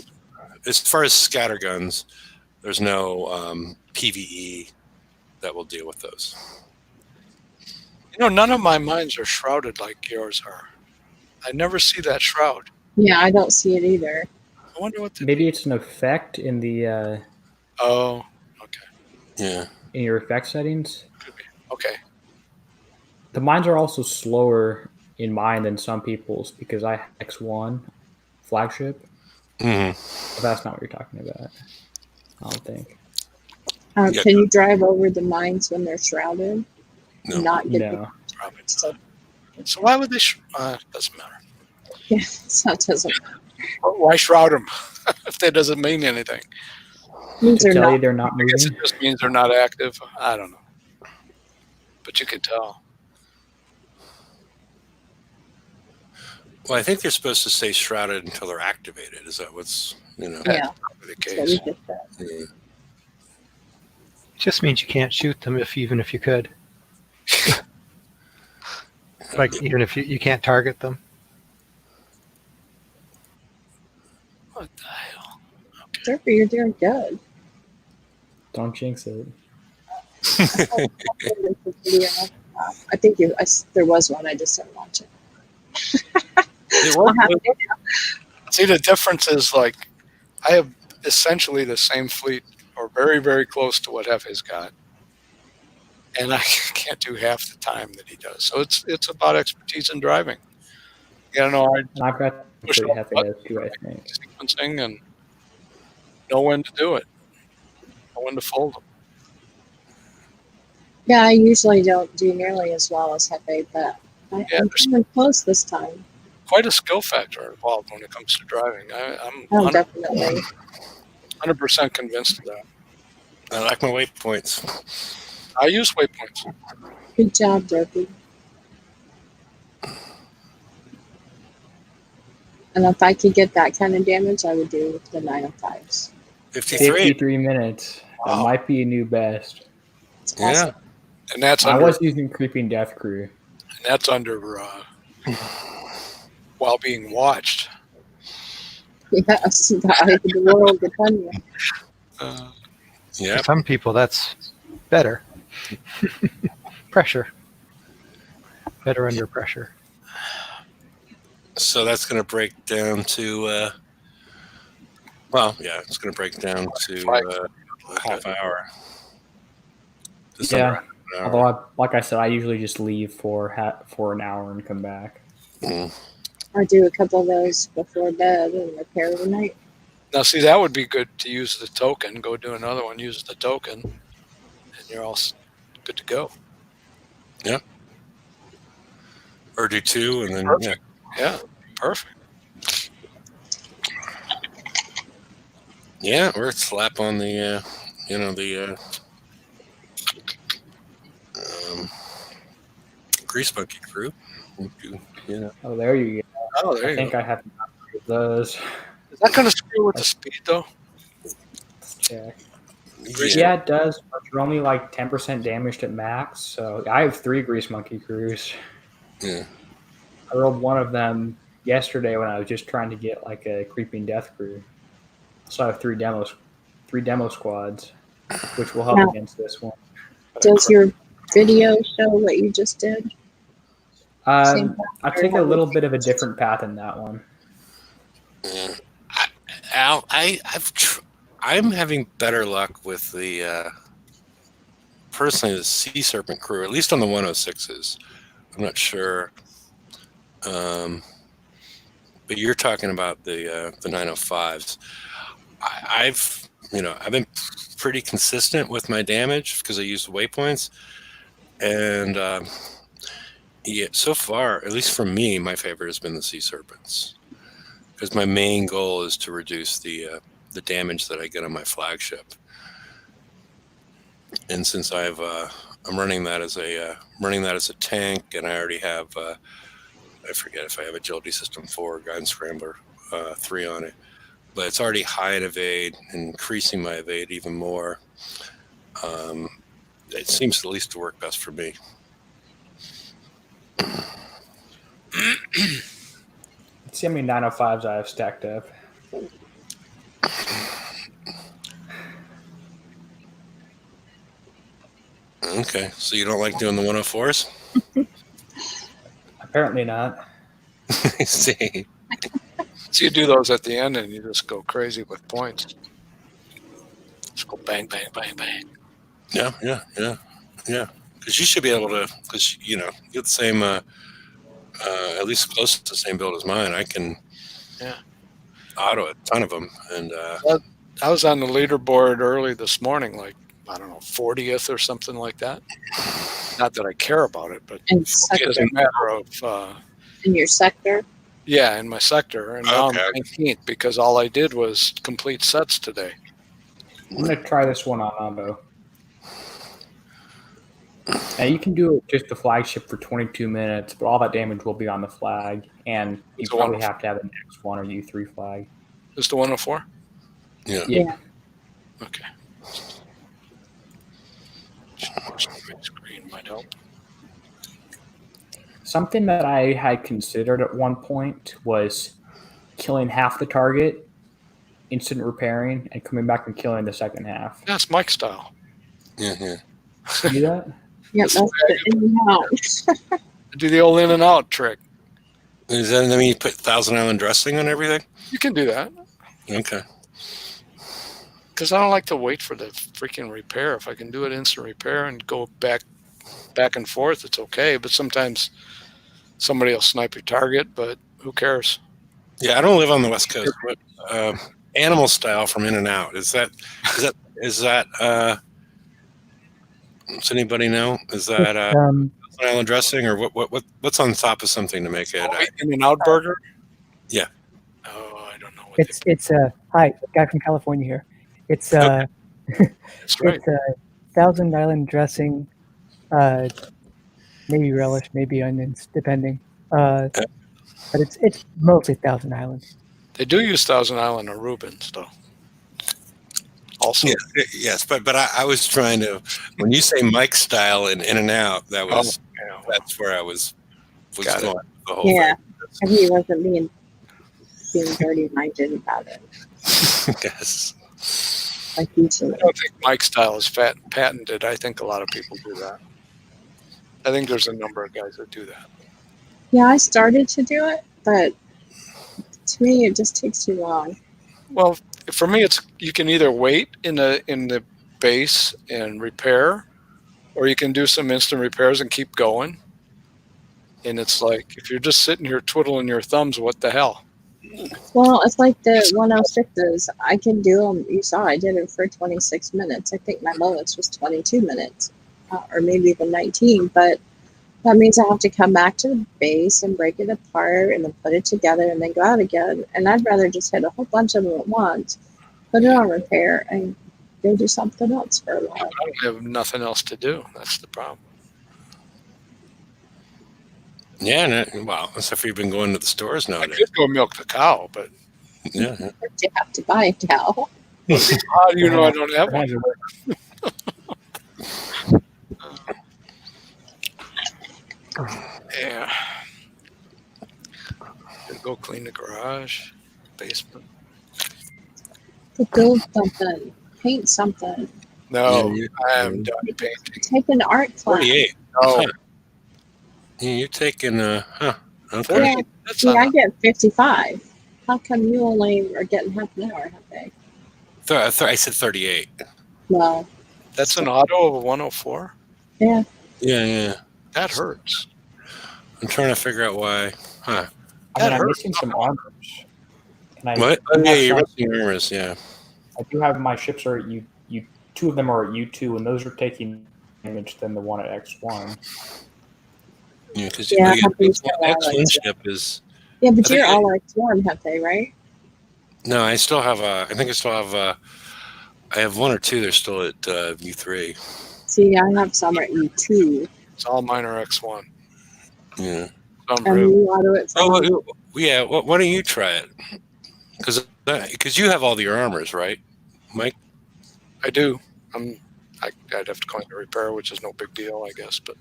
as far as scatterguns, there's no PvE that will deal with those. None of my mines are shrouded like yours are. I never see that shroud. Yeah, I don't see it either. I wonder what maybe it's an effect in the Oh, okay. Yeah. in your effect settings. Could be. Okay. The mines are also slower in mine than some people's because I have X1 flagship. Mm-hmm. But that's not what you're talking about, I don't think. Can you drive over the mines when they're shrouded? No. Not get No. Probably. So, So why would they? Doesn't matter. yeah, so it doesn't Why shroud them if that doesn't mean anything? means To they're tell you not. they're not I guess moving. it just means they're not active. I don't know. But you can tell. Well, I think they're supposed to stay shrouded until they're activated. Is that what's Yeah, The that's what case. we just said. Yeah. Just means you can't shoot them even if you could. Like even if you can't target them. What the hell? Derpy, you're doing good. Don't jinx it. I think there was one. I just didn't watch it. It I'll was- have to. See, the difference is like I have essentially the same fleet, or very, very close to what Hefe's got, and I can't do half the time that he does. So it's about expertise in driving. You gotta know how to And I've got the push fleet all Hefe the does too, I think. sequencing and know when to do it, know when to fold them. Yeah, I usually don't do nearly as well as Hefe, but I'm there's- coming close this time. Quite a skill factor involved when it comes to driving. I'm Oh, definitely. 100% convinced of that. I like my waypoints. I use waypoints. Good job, Dorothy. And if I could get that kind of damage, I would do the 905s. 53. 53 minutes. That Wow. might be a new best. It's Yeah. awesome. And that's I under, was using Creeping Death Crew. and that's under while being watched. Yes, the world upon you. Yeah. For some people, that's better. Pressure. Better under pressure. So that's going to break down to, well, yeah, it's going to break down to a half hour. Just Yeah. under an hour. Although, like I said, I usually just leave for an hour and come back. Mm. I do a couple of those before bed and repair the night. Now, see, that would be good to use the token. Go do another one, use the token, and you're all good to go. Or do two, and then, Perfect. Yeah, perfect. yeah, or slap on the, Grease Monkey crew. Yeah. Oh, there you go. Oh, there I you think go. I have to upgrade those. Is that going to screw with the speed, though? Let's check. Yeah. Yeah, it does. But you're only like 10% damaged at max. So I have 3 Grease Monkey crews. Yeah. I rolled one of them yesterday when I was just trying to get like a Creeping Death Crew. So I have 3 demo squads, which will help Now, against this one. does your video show what you just did? Same I take a little bit of a different path in that one. Yeah. Al, I'm having better luck with the personally the Sea Serpent crew, at least on the 106s. I'm not sure, but you're talking about the 905s. I've been pretty consistent with my damage because I use the waypoints, and yeah, so far, at least for me, my favorite has been the Sea Serpents. Because my main goal is to reduce the damage that I get on my flagship, and since I'm running that as a tank, and I already have I forget if I have Agility System 4 or Guidance Scrambler 3 on it, but it's already high in evade, increasing my evade even more. It seems at least to work best for me. Let's see how many 905s I have stacked up. Okay, so you don't like doing the 104s? Apparently not. I see. So you do those at the end, and you just go crazy with points. Just go bang, bang, bang, bang. Yeah. Because you should be able to, because you get the same, at least close to the same build as mine. I can auto a ton of them, and I was on the leaderboard early this morning, like, I don't know, 40th or something like that. Not that I care about it, but In it's sector, a matter of, in your sector? yeah, in my sector. And now Okay. I'm 19th because all I did was complete sets today. I'm going to try this one on auto. And you can do it just the flagship for 22 minutes, but all that damage will be on the flag, and you So probably one- have to have an X1 or U3 flag. Is the 104? yeah. Yeah. Okay. Screen might help. Something that I had considered at one point was killing half the target instant repairing and coming back and killing the second half. That's Mike style. Yeah, yeah. You do that? Yep, that's the in and out. Do the old in and out trick. Does that mean you put Thousand Island dressing on everything? You can do that. Okay. Because I don't like to wait for the freaking repair. If I can do it instant repair and go back and forth, it's okay. But sometimes somebody will snipe your target, but who cares? Yeah, I don't live on the West Coast. But, animal style from In and Out. Is that does anybody know? Is that Thousand Island dressing, or what's on top of something to make it? In and Out burger? Yeah. Oh, I don't know. It's hi, guy from California here. It's That's right. it's Thousand Island dressing, maybe relish, maybe onions, depending. But it's mostly Thousand Island. They do use Thousand Island or Rubens, though. Also, Yes, but I was trying to. When you say Mike style and In and Out, that's where I was Got going. it. The whole Yeah, and he wasn't being dirty-minded about it, thing. Yes. like usually. I don't think Mike style is patented. I think a lot of people do that. I think there's a number of guys that do that. Yeah, I started to do it, but to me, it just takes too long. Well, for me, it's you can either wait in the base and repair, or you can do some instant repairs and keep going. And it's like if you're just sitting here twiddling your thumbs, what the hell? Well, it's like the 106s. I can do them. You saw I did it for 26 minutes. I think my lowest was 22 minutes, or maybe even 19. But that means I have to come back to the base and break it apart and then put it together and then go out again. And I'd rather just hit a whole bunch of them at once, put it on repair, and go do something else for a while. I don't have nothing else to do. That's the problem. Yeah, well, except for you've been going to the stores I nowadays. could go milk the cow, but Yeah. But you have to buy a cow. how do you know I don't have one? Yeah. Gotta go clean the garage, basement. To build something, paint something, No, Yeah, I am done painting. take an art class. 48. No, Yeah, you're taking okay. 40. Yeah, That's see, I not, get 55. How come you only are getting half an hour, have they? I said 38. Well, that's an auto of a 104. yeah. Yeah. That hurts. I'm trying to figure out why. Huh. I'm hurts. missing some armors. And I What? do Oh, yeah, have you're some- missing armors. Yeah. I do have my ships are at U. Two of them are at U2, and those are taking damage than the one at X1. Yeah, because Yeah, I the have these X1 ship is. Yeah, but I think you're I- all X1, have they, right? No, I still have. I think I still have. I have one or two. They're still at U3. See, I have some at U2. It's all minor X1. Yeah. Some And real. you auto it from Oh, yeah. Why don't you try it? Because you have all your armors, right, Mike? I do. I'd have to clean the repair, which is no big deal, I guess. But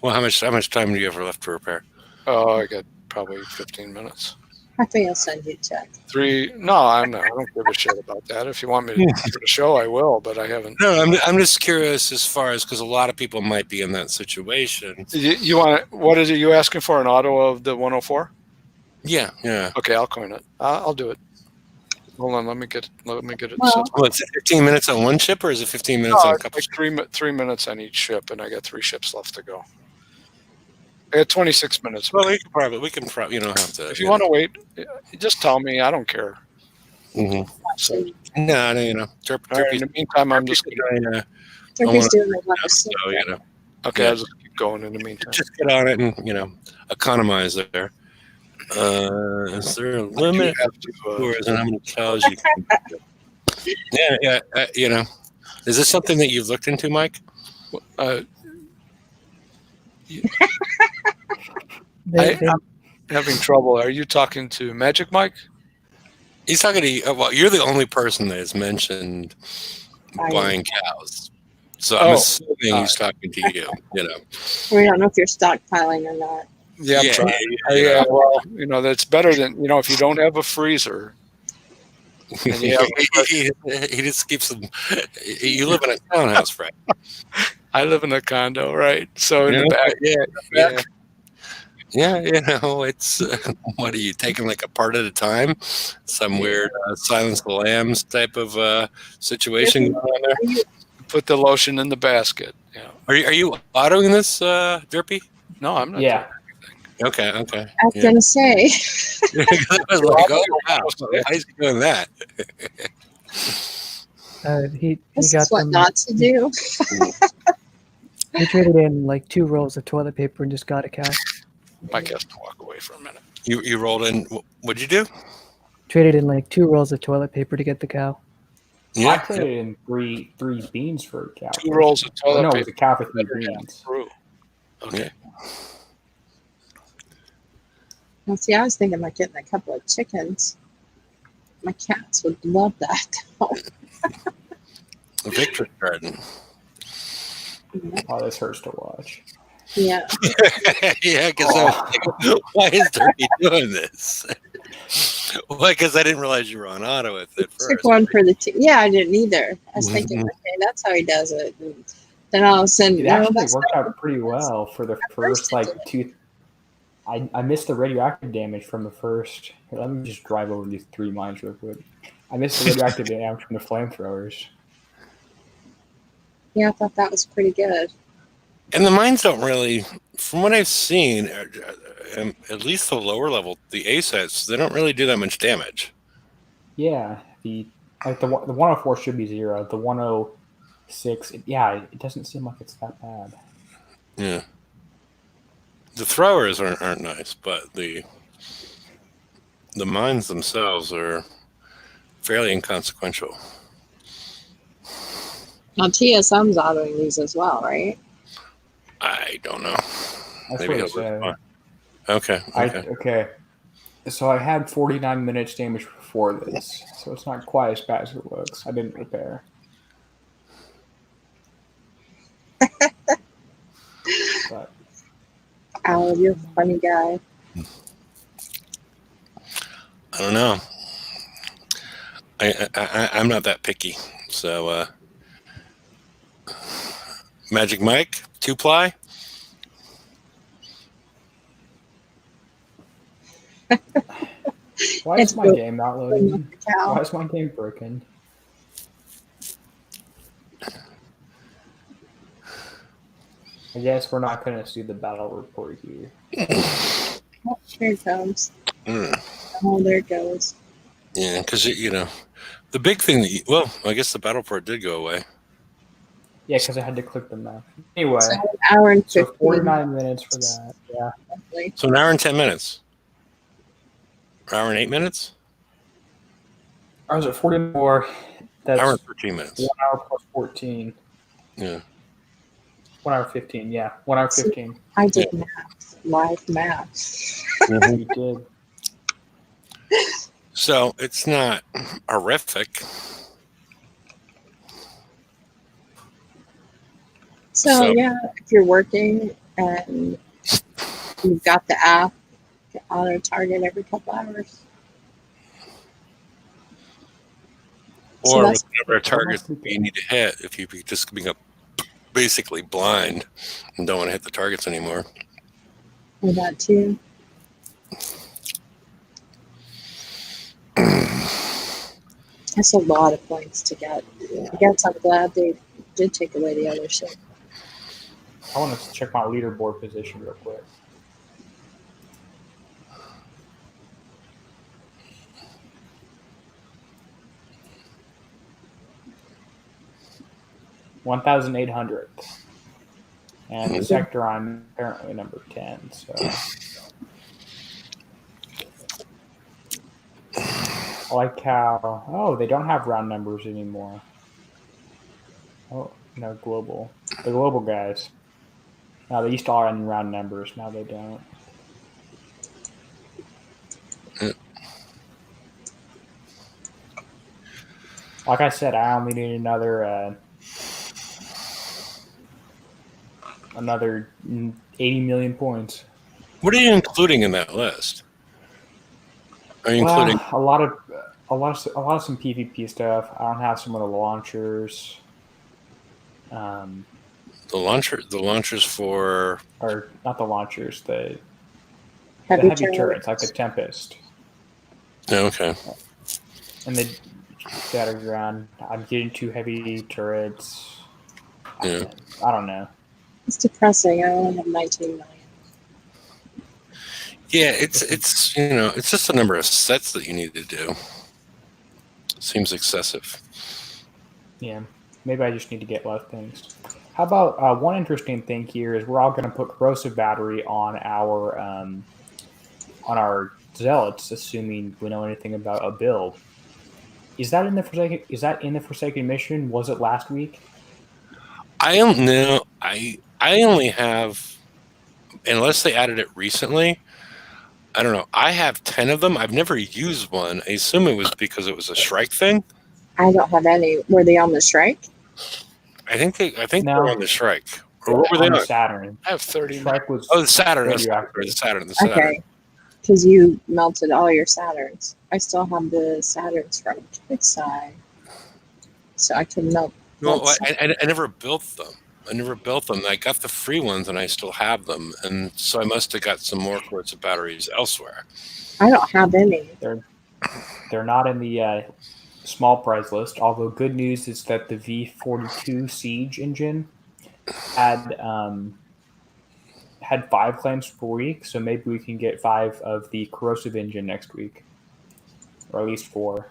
Well, how much time do you have left to repair? I got probably 15 minutes. I think I'll send you a check. 3. No, I'm not. I don't give a shit about that. If you want me to for the show, I will. But I haven't. No, I'm just curious as far as because a lot of people might be in that situation. You want what is it you asking for? An auto of the 104? Yeah. Okay, I'll coin it. I'll do it. Hold on, let me get it. Well, set. Well, is it 15 minutes on one ship, or is it 15 minutes No, on a it's couple? like 3 minutes on each ship, and I got 3 ships left to go. I got 26 minutes. Well, we can probably, you don't have to. If you want to wait, just tell me. I don't care. Mm-hmm. So, No, you know, all right, in the meantime, I'm just Turkey's Turkey's doing like level 6. so, you know, okay. I'll just keep going in the meantime. just get on it and economize there. Is there a limit? I have to, Or is it how many cows you can? Yeah. Is this something that you've looked into, Mike? They- I'm having trouble. Are you talking to Magic Mike? He's talking to you. Well, you're the only person that has mentioned I- buying cows. So I'm Oh. assuming he's talking to you. We don't know if you're stockpiling or not. Yeah, I'm Yeah, trying. yeah. Well, that's better than if you don't have a freezer. And you have he just keeps them. You live in a townhouse, Fred. I live in a condo, right? So in the back, Yeah. You know, it's what are you taking like a part at a time? Some weird Silence of the Lambs type of situation going on there. put the lotion in the basket. Yeah. Are you autoing this, Derpy? No, I'm not. Yeah. Okay. I was gonna say. I was like, oh wow, why is he doing that? He This got is what them. not to do. He traded in like 2 rolls of toilet paper and just got a cow. Mike has to walk away for a minute. You rolled in. What'd you do? Traded in like 2 rolls of toilet paper to get the cow. I traded in three beans for a cow. 2 rolls of toilet No, it paper. was a cow for 3 beans. Through. Okay. Well, see, I was thinking about getting a couple of chickens. My cats would love that. Victor's garden. Oh, this hurts to watch. Yeah. Yeah, because why is Derpy doing this? Well, because I didn't realize you were on auto with it Took first. one for the yeah, I didn't either. I was thinking, okay, that's how he does it. And then all of a sudden, It no, actually that's worked not out pretty well for the first first like 2. I missed the radioactive damage from the first. Here, let me just drive over these 3 mines real quick. I missed the radioactive damage from the flamethrowers. Yeah, I thought that was pretty good. And the mines don't really, from what I've seen, at least the lower level, the A sets, they don't really do that much damage. Yeah, the 104 should be 0. The 106, it doesn't seem like it's that bad. Yeah. The throwers aren't nice, but the mines themselves are fairly inconsequential. Now TSM's autoing these as well, right? I don't know. That's Maybe what it he'll said. respond. Okay. Okay. So I had 49 minutes damage before this, so it's not quite as bad as it looks. I didn't repair. But Al, you're a funny guy. I don't know. I'm not that picky. So, Magic Mike, 2-ply. why It's is my broken. game not loading? Cow. Why is my game broken? I guess we're not going to see the battle report here. Oh, here it comes. Mm. Oh, there it goes. Yeah, because, the big thing I guess the battle report did go away. Yeah, because I had to click the map. Anyway, So an hour and 15. so 49 minutes for that. Yeah. roughly. So an hour and 10 minutes. Hour and 8 minutes? Or was it 44? That's Hour and 13 minutes. 1 hour plus 14. Yeah. 1 hour 15. Yeah, 1 hour 15. I did math, live math. You did. So it's not horrific. So yeah, if you're working and you've got the app, you auto target every couple hours. So Or that's- with whatever target you need to hit, if you just being basically blind and don't want to hit the targets anymore. Or that too. That's a lot of points to get. I guess I'm glad they did take away the other shit. I want to check my leaderboard position real quick. $1,800, and the sector I'm apparently number 10. So, I like how they don't have round numbers anymore. Oh no, global. The global guys. Now they used to all run round numbers. Now they don't. Like I said, I only need another 80 million points. What are you including in that list? Are you including? A lot of a lot of some PvP stuff. I don't have some of the launchers. The launchers for Or not the launchers, the Heavy, heavy turrets, like the Tempest okay. and the Shatterground. I'm getting 2 heavy turrets. Yeah. I don't know. It's depressing. I only have 19 million. Yeah, it's it's just a number of sets that you need to do. Seems excessive. Yeah, maybe I just need to get less things. How about one interesting thing here is we're all going to put corrosive battery on our zealots, assuming we know anything about a build. Is that in the Forsaken mission? Was it last week? I don't know. I only have, unless they added it recently. I don't know. I have 10 of them. I've never used one. I assume it was because it was a strike thing. I don't have any. Were they on the strike? I think No. they're on the strike. Or what were they on on? the Saturn? I have 30. Strike was Oh, the Saturn. The radioactive. Saturn. Okay. Because you melted all your Saturns. I still have the Saturns from Kickside. So I can melt. No, I never built them. I got the free ones, and I still have them. And so I must have got some more corrosive batteries elsewhere. I don't have any. They're not in the small prize list. Although good news is that the V42 Siege engine had 5 claims per week, so maybe we can get 5 of the corrosive engine next week, or at least 4.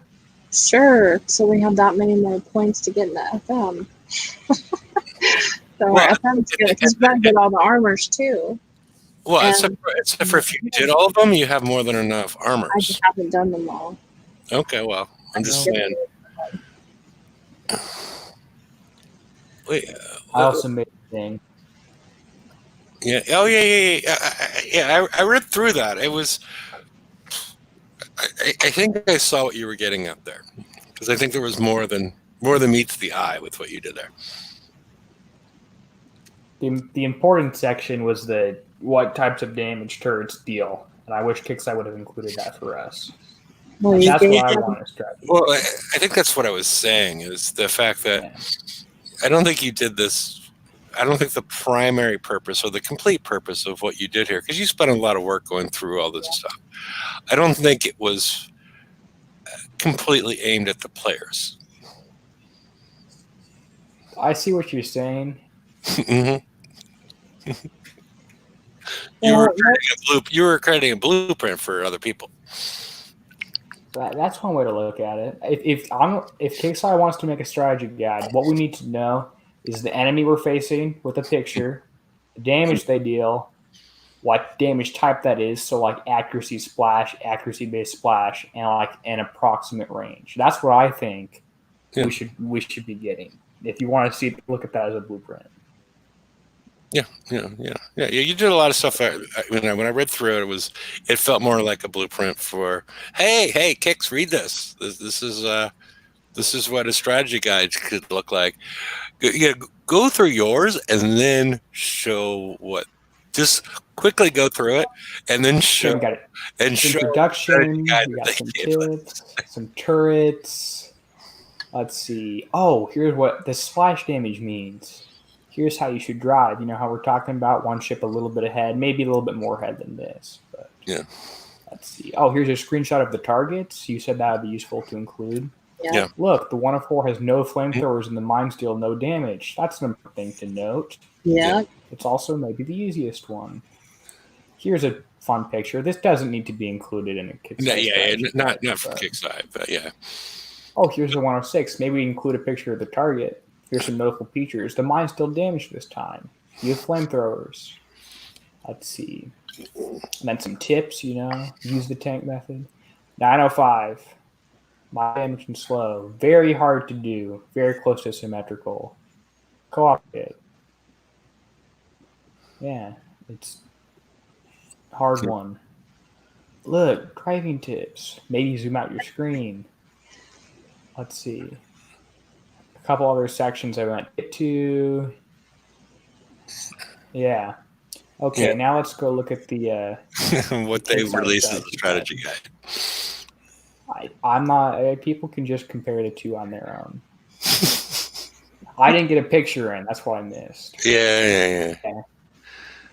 Sure. So we have that many more points to get in the FM. So Well, FM's good because we're going to get all the armors too. Well, And- except for if you did all of them, you have more than enough I armors. just haven't done them all. Okay, well, I'm just saying. Wait, I also made a thing. yeah. Oh, yeah. I read through that. It was. I think I saw what you were getting at there, because I think there was more than meets the eye with what you did there. The important section was the what types of damage turrets deal, and I wish Kickside would have included that for us. Well, you That's gave what I them- want to strategy. Well, I think that's what I was saying, is the fact that I don't think you did this. I don't think the primary purpose or the complete purpose of what you did here, because you spent a lot of work going through all this stuff. I don't think it was completely aimed at the players. I see what you're saying. Mhm. Well, You were creating a blueprint for other people. That's one way to look at it. If Kickstarter wants to make a strategy guide, what we need to know is the enemy we're facing with a picture, the damage they deal, what damage type that is, so like accuracy splash, accuracy based splash, and like an approximate range. That's what I think Yeah. we should be getting. If you want to look at that as a blueprint. Yeah. You did a lot of stuff. When I read through it, it felt more like a blueprint for, hey, Kicks, read this. This is what a strategy guide could look like. Go through yours and then show what. Just quickly go through it and then show We got it. and show. Introduction. We guide got that some they gave us. tips, some turrets. Let's see. Oh, here's what the splash damage means. Here's how you should drive. You know how we're talking about one ship a little bit ahead, maybe a little bit more ahead than this. But Yeah. let's see. Oh, here's a screenshot of the targets. You said that would be useful to include. Yeah. Look, the 104 has no flamethrowers and the mines deal no damage. That's an important thing to note. Yeah. It's also maybe the easiest one. Here's a fun picture. This doesn't need to be included in a Kickstarter. Not from Kickside, but yeah. Oh, here's the 106. Maybe we include a picture of the target. Here's some notable features. The mine's still damaged this time. You have flamethrowers. Let's see. And then some tips, use the tank method. 905. My damage and slow. Very hard to do. Very close to symmetrical. Co-op kit. Yeah, it's a hard one. Look, driving tips. Maybe zoom out your screen. Let's see. A couple other sections I went to. Yeah. Okay, Yeah. Now let's go look at the. What they Kickstarter released as a strategy strategy guide. I'm not. People can just compare the two on their own. I didn't get a picture in. That's what I missed. Yeah. Okay.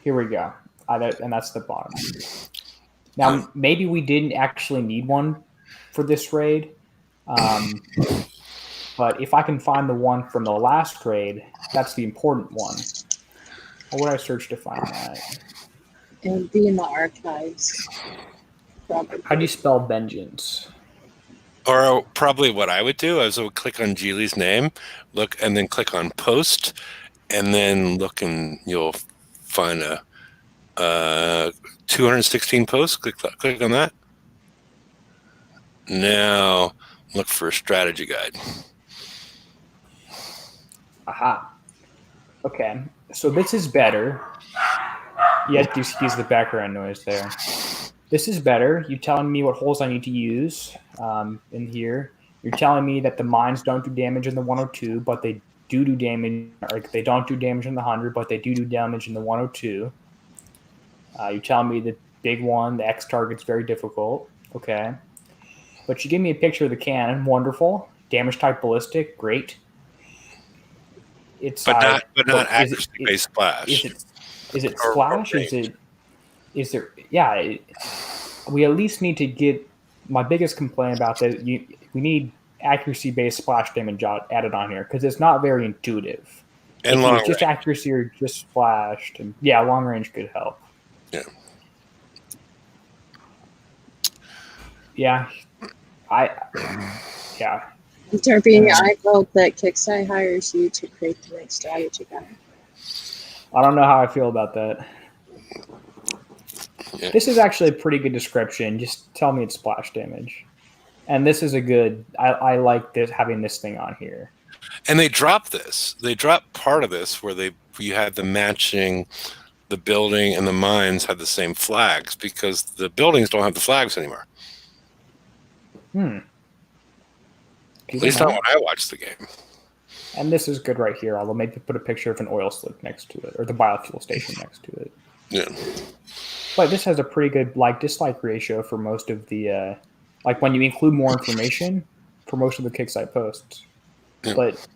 Here we go. And that's the bottom. Now, maybe we didn't actually need one for this raid. But if I can find the one from the last raid, that's the important one. What would I search to find that? It'll be in the archives. Probably. How do you spell vengeance? Or probably what I would do is I would click on Geely's name, look, and then click on post, and then look, and you'll find a 216 posts. Click on that. Now look for a strategy guide. Aha. Okay. So this is better. You have to excuse the background noise there. This is better. You're telling me what holes I need to use in here. You're telling me that the mines don't do damage in the 102, but they do damage. Or they don't do damage in the 100, but they do damage in the 102. You're telling me the big one, the X target's very difficult. Okay. But you give me a picture of the cannon. Wonderful. Damage type ballistic. Great. It's but not accuracy based splash. Is it splash? Is there? Yeah. We at least need to get. My biggest complaint about that. We need accuracy based splash damage added on here because it's not very intuitive. And if long it's just range. accuracy or just splashed, and yeah, long range could help. Yeah. Yeah. Yeah. Derby, I hope that Kicksai hires you to create the next strategy guide. I don't know how I feel about that. Yeah. This is actually a pretty good description. Just tell me it's splash damage. And this is a good. I like this having this thing on here. And they dropped this. They dropped part of this where you had the matching. The building and the mines had the same flags because the buildings don't have the flags anymore. At least not when I watched the game. And this is good right here. I'll maybe put a picture of an oil slick next to it or the biofuel station next to it. Yeah. But this has a pretty good like-dislike ratio for most of the when you include more information for most of the Kicksite posts. Yeah. But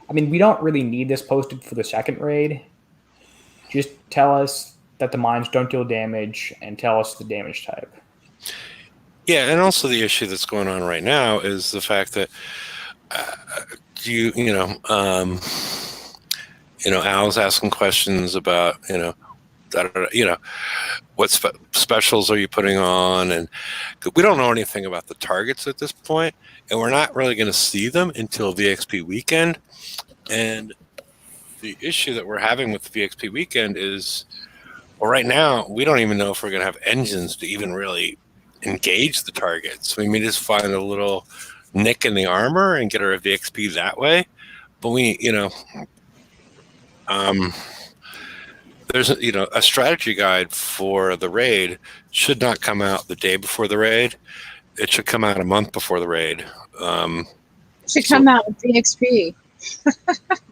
I mean, we don't really need this posted for the second raid. Just tell us that the mines don't deal damage and tell us the damage type. Yeah, and also the issue that's going on right now is the fact that Al's asking questions about what specials are you putting on, and we don't know anything about the targets at this point, and we're not really going to see them until VXP weekend. And the issue that we're having with the VXP weekend is, well, right now we don't even know if we're going to have engines to even really engage the targets. We may just find a little nick in the armor and get our VXP that way. But there's a strategy guide for the raid should not come out the day before the raid. It should come out a month before the raid. Should come out with VXP.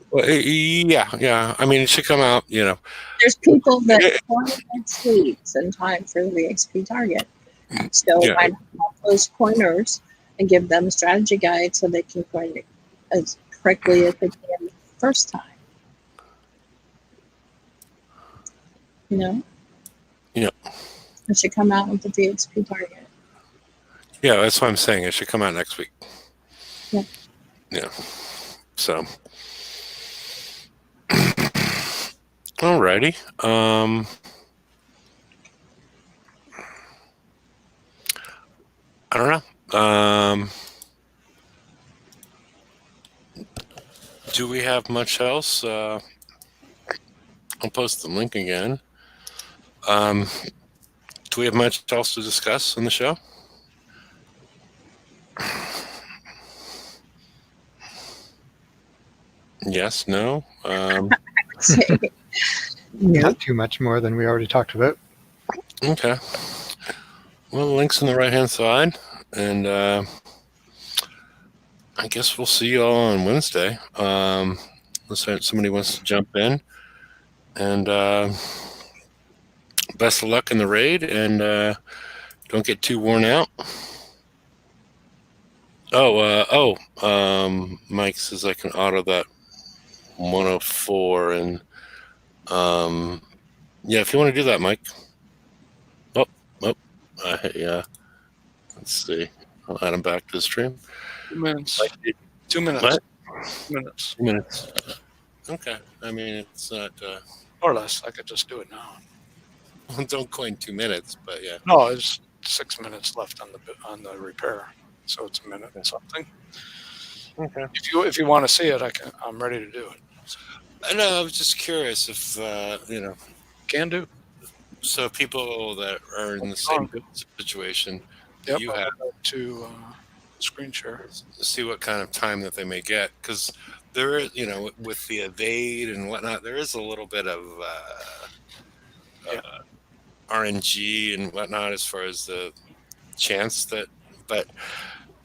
Well, yeah. I mean, it should come out. There's people that coin their sleeves in time for the VXP target. So why not help those coiners and give them a strategy guide so they can coin it as correctly as they can the first time? Yeah. It should come out with the VXP target. Yeah, that's what I'm saying. It should come out next week. Yeah. Yeah. So. Alrighty. I don't know. Do we have much else? I'll post the link again. Do we have much else to discuss on the show? Yes, no. Not too much more than we already talked about. Okay. Well, the link's on the right-hand side, and I guess we'll see you all on Wednesday. Unless somebody wants to jump in. And best of luck in the raid, and don't get too worn out. Mike says I can auto that 104, and yeah, if you want to do that, Mike. Yeah. Let's see. I'll add him back to the stream. 2 minutes. Mike, 2 minutes. What? 2 minutes. 2 minutes. Okay. I mean, it's not. Or less. I could just do it now. Don't coin 2 minutes, but yeah. No, there's 6 minutes left on the repair, so it's a minute and something. Okay. If you want to see it, I'm ready to do it. No, I was just curious if Can do. So people that are in the same situation Yep. you I'll have, go back to screen share. see what kind of time that they may get, because there is, with the evade and whatnot, there is a little bit of RNG and whatnot as far as the chance that, but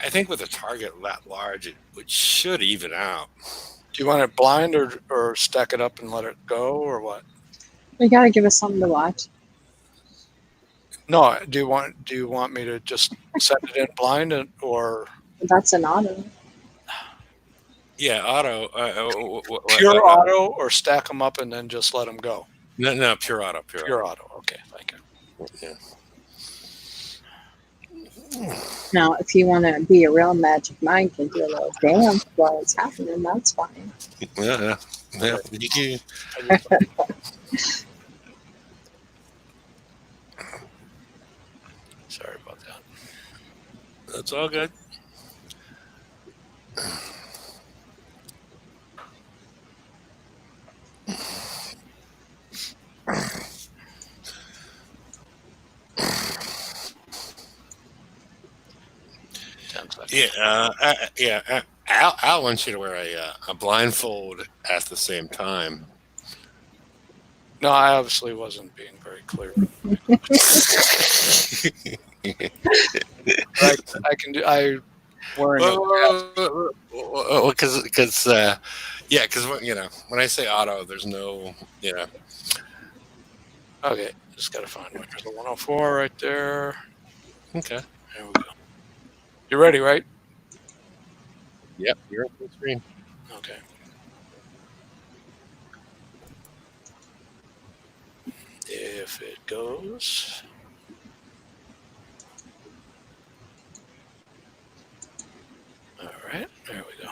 I think with a target that large, it should even out. Do you want it blind or stack it up and let it go, or what? You gotta give us something to watch. No, do you want me to just set it in blind or That's an auto. Yeah, auto. pure auto, or stack them up and then just let them go? No, pure auto. Pure auto. Okay, thank you. Yeah. Now, if you want to be a real magic mind and do a little dance while it's happening, that's fine. Yeah. You can, Sorry about that. that's all good. Yeah. Al wants you to wear a blindfold at the same time. No, I obviously wasn't being very clear. I can do. Wearing because when I say auto, there's no Okay, just gotta find one. There's a 104 right there. Okay. There we go. You ready, right? Yep, you're up on the screen. Okay. If it goes. All right, there we go.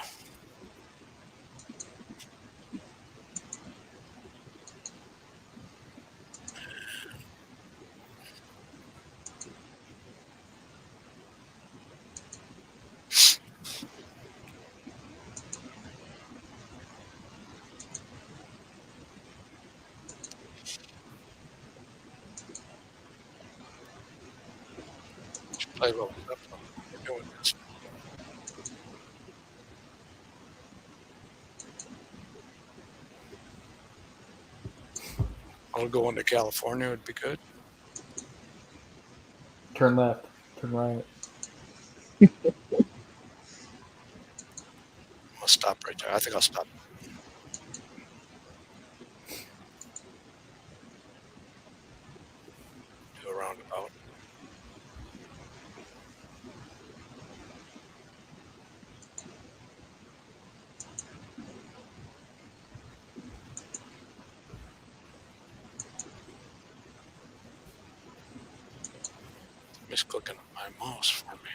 Play well. We're doing this. I'll go into California would be good. Turn left. Turn right. I'll stop right there. I think I'll stop. Do a roundabout. Just clicking on my mouse for me.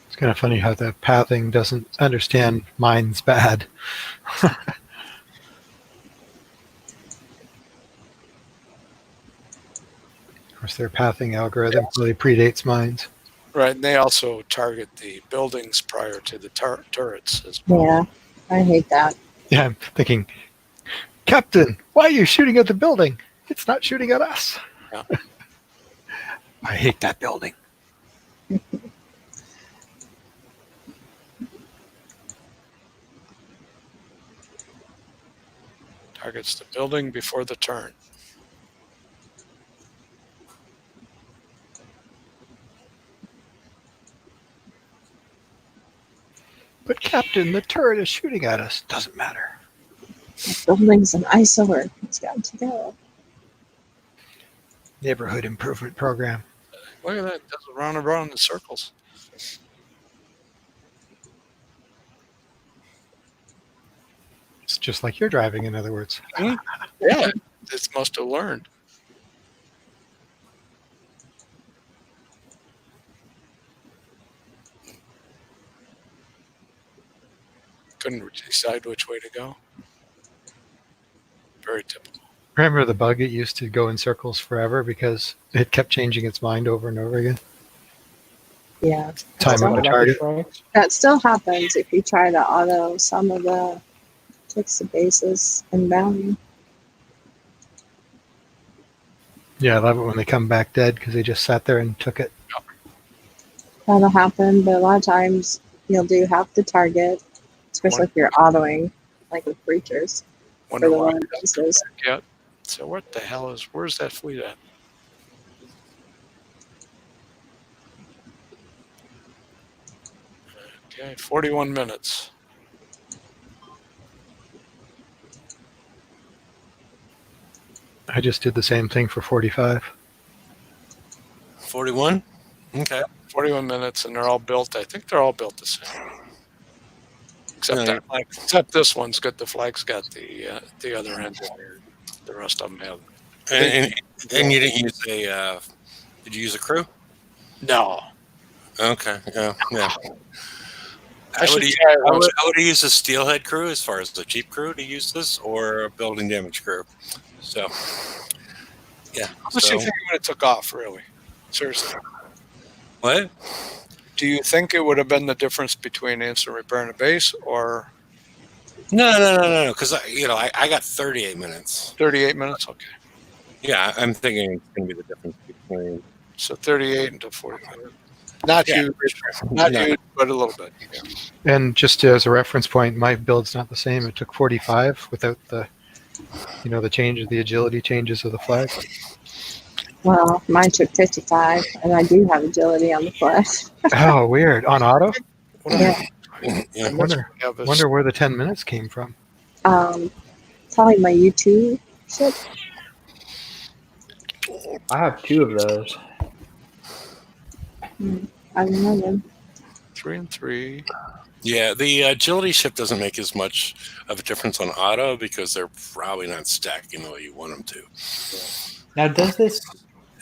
It's kind of funny how the pathing doesn't understand mine's bad. Of course, their pathing algorithm really predates mine's. Right, and they also target the buildings prior to the turrets as well. Yeah, I hate that. Yeah, I'm thinking, Captain, why are you shooting at the building? It's not shooting at us. Yeah. I hate that building. Targets the building before the turn. But Captain, the turret is shooting at us. Doesn't matter. The building's an eyesore. It's got to go. Neighborhood improvement program. Look at that. It does it round and round in circles. It's just like you're driving, in other words. Yeah. It must have learned. Couldn't decide which way to go. Very typical. Remember the bug? It used to go in circles forever because it kept changing its mind over and over again. Yeah. Time So- on the target. That still happens if you try to auto some of the ticks of bases and bounty. Yeah, I love it when they come back dead because they just sat there and took it. That'll happen, but a lot of times you'll do half the target, especially if you're autoing, like with breachers, for Wonder the why one it hasn't come bases. back yet. So what the hell is? Where's that fleet at? Okay, 41 minutes. I just did the same thing for 45. 41? Okay. 41 minutes, and they're all built. I think they're all built the same. Except No, that flag, except this one's got the flag's got the other end. The rest of them have. And you didn't use a, did you use a crew? No. Okay, yeah. I should I try it once. would have used a steelhead crew as far as the cheap crew to use this, or a building damage crew. So, yeah. How much do you think it would have took off, really? Seriously. What? Do you think it would have been the difference between instant repair and a base, or No. Because I got 38 minutes. 38 minutes? Okay. Yeah, I'm thinking it's going to be the difference between. So 38 into 45. Not Yeah, huge, for sure. not No. huge, but a little bit. Yeah. And just as a reference point, my build's not the same. It took 45 without the, the changes, the agility changes of the flag. Well, mine took 55, and I do have agility on the flag. Oh, weird. On auto? Yeah. Yeah. Wonder where the 10 minutes came from. Probably my U2 ship. I have 2 of those. I remember. 3 and 3. Yeah, the agility ship doesn't make as much of a difference on auto because they're probably not stacking the way you want them to. Now, does this?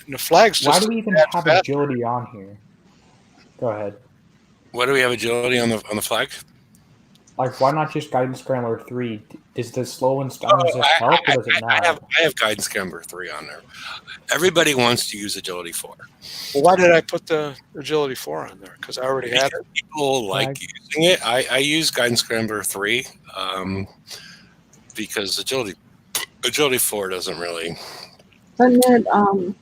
And the flag's Why just do we even adds have value. agility on here? Go ahead. Why do we have agility on the flag? Like, why not just Guidance Scrambler 3? Does the slow and stun resist help, or does it not? I have Guidance Scrambler 3 on there. Everybody wants to use agility 4. Well, why did I put the agility 4 on there? Because I already had it. People like using it. I use Guidance Scrambler 3 because agility 4 doesn't really. Doesn't it,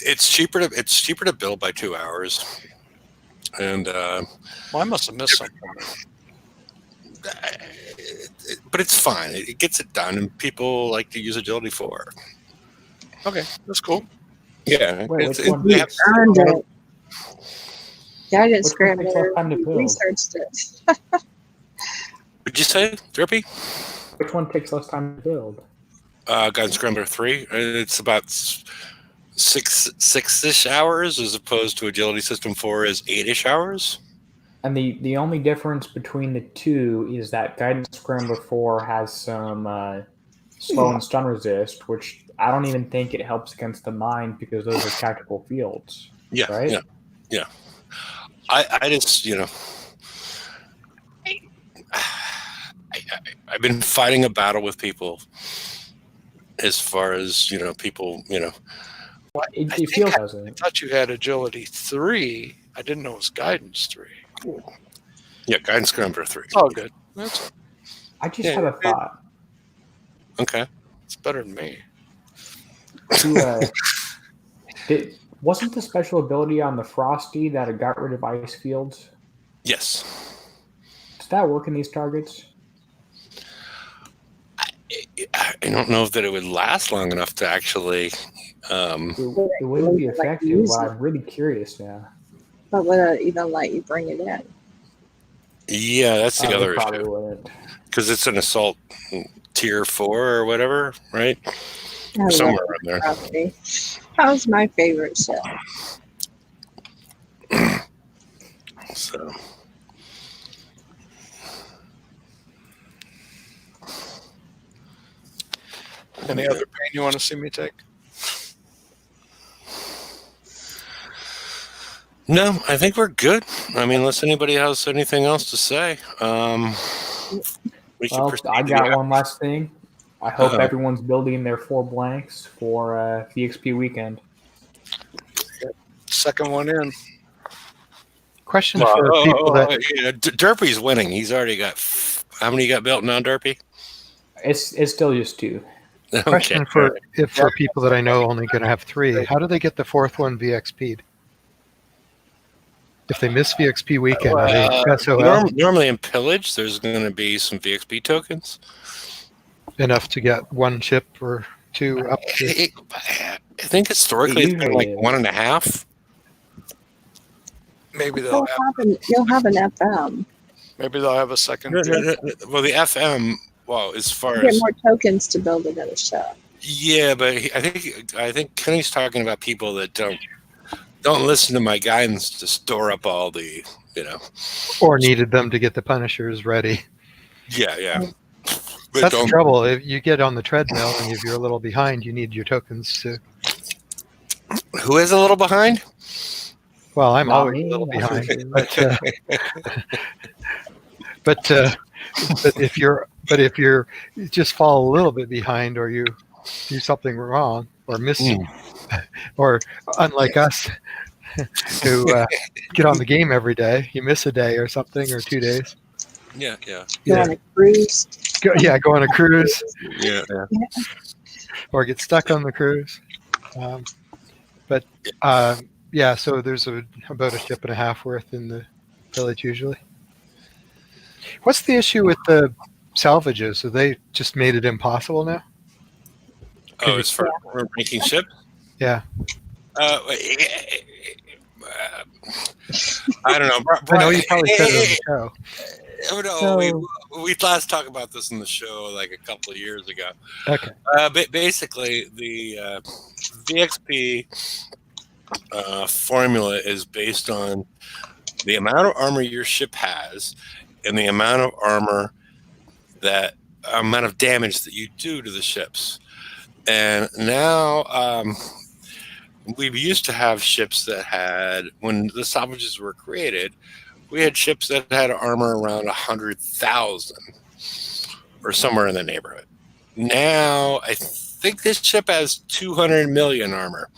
It's cheaper to build by 2 hours, and Well, I must have missed something. but it's fine. It gets it done, and people like to use agility 4. Okay, that's cool. Yeah, Wait, it's, which it, one? they have- earned it? Guidance Which one takes less Scrambler time to build? researched it. What'd you say, Drippy? Which one takes less time to build? Guidance Scrambler 3. It's about six-ish hours, as opposed to Agility System 4 is 8-ish hours. And the only difference between the two is that Guidance Scrambler 4 has some slow and stun resist, which I don't even think it helps against the mine because those are tactical fields. Yeah, Right? yeah. I just, I've been fighting a battle with people as far as, people, It think feels I doesn't. thought you had agility 3. I didn't know it was guidance 3. yeah, Guidance Scrambler 3. Oh, good. That's I just Yeah, had a thought. Okay. it's better than me. Wasn't the special ability on the Frosty that it got rid of ice fields? Yes. Does that work in these targets? I don't know if that it would last long enough to actually. It wouldn't be Like effective, use but it. I'm really curious now. But would it even let you bring it in? Yeah, that's the other Probably issue wouldn't. because it's an assault tier 4 or whatever, right? I love somewhere in there. property. That was my favorite show. So. Any other pain you want to see me take? No, I think we're good. I mean, unless anybody has anything else to say, we can Well, proceed. I got one last thing. I hope Uh-oh. everyone's building their 4 blanks for VXP weekend. Second one in. Question for people that Derpy's winning. He's already got. How many you got built now, Derpy? It's still just 2. question for people that I know only going to have 3. How do they get the 4th one VXP'd? If they miss VXP weekend, are they SOL? Normally in Pillage, there's going to be some VXP tokens. Enough to get 1 chip or 2 up to. I think historically it's been like 1.5. Maybe they'll You'll have an FM. maybe they'll have a second. Well, the FM. Well, as far You get as more tokens to build another show. yeah, but I think Kenny's talking about people that don't listen to my guidance to store up all the Or needed them to get the Punishers ready. Yeah. But That's the trouble. If you get on the treadmill and if you're a little behind, you need your tokens to. Who is a little behind? Well, I'm Not always me, a little not behind, but if you're you just fall a little bit behind, or you do something wrong, or miss, or unlike us, who get on the game every day, you miss a day or something, or 2 days. Yeah. Go on a cruise. Go on a cruise, Yeah. or get stuck on the cruise. Yeah, so there's about a ship and a half worth in the village usually. What's the issue with the salvages? Have they just made it impossible now? Oh, it's for ranking ships? Yeah. I don't know. I know you probably said it on the show. Oh, no, we last talked about this in the show like a couple of years ago. Okay. Basically, the VXP formula is based on the amount of armor your ship has and the amount of amount of damage that you do to the ships. And now we used to have ships that had, when the salvages were created, we had ships that had armor around 100,000 or somewhere in the neighborhood. Now I think this ship has 200 million armor.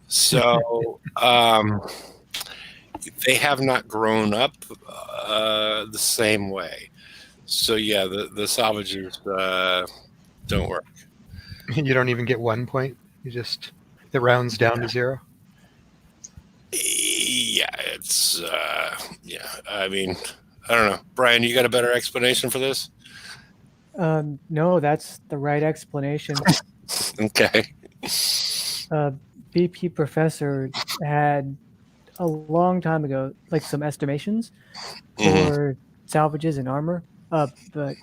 So they have not grown up the same way. So yeah, the salvagers don't work. You don't even get 1 point. It rounds down to 0. Yeah, it's I mean, I don't know. Brian, you got a better explanation for this? No, that's the right explanation. Okay. BP Professor had a long time ago, like some estimations for salvages and armor. But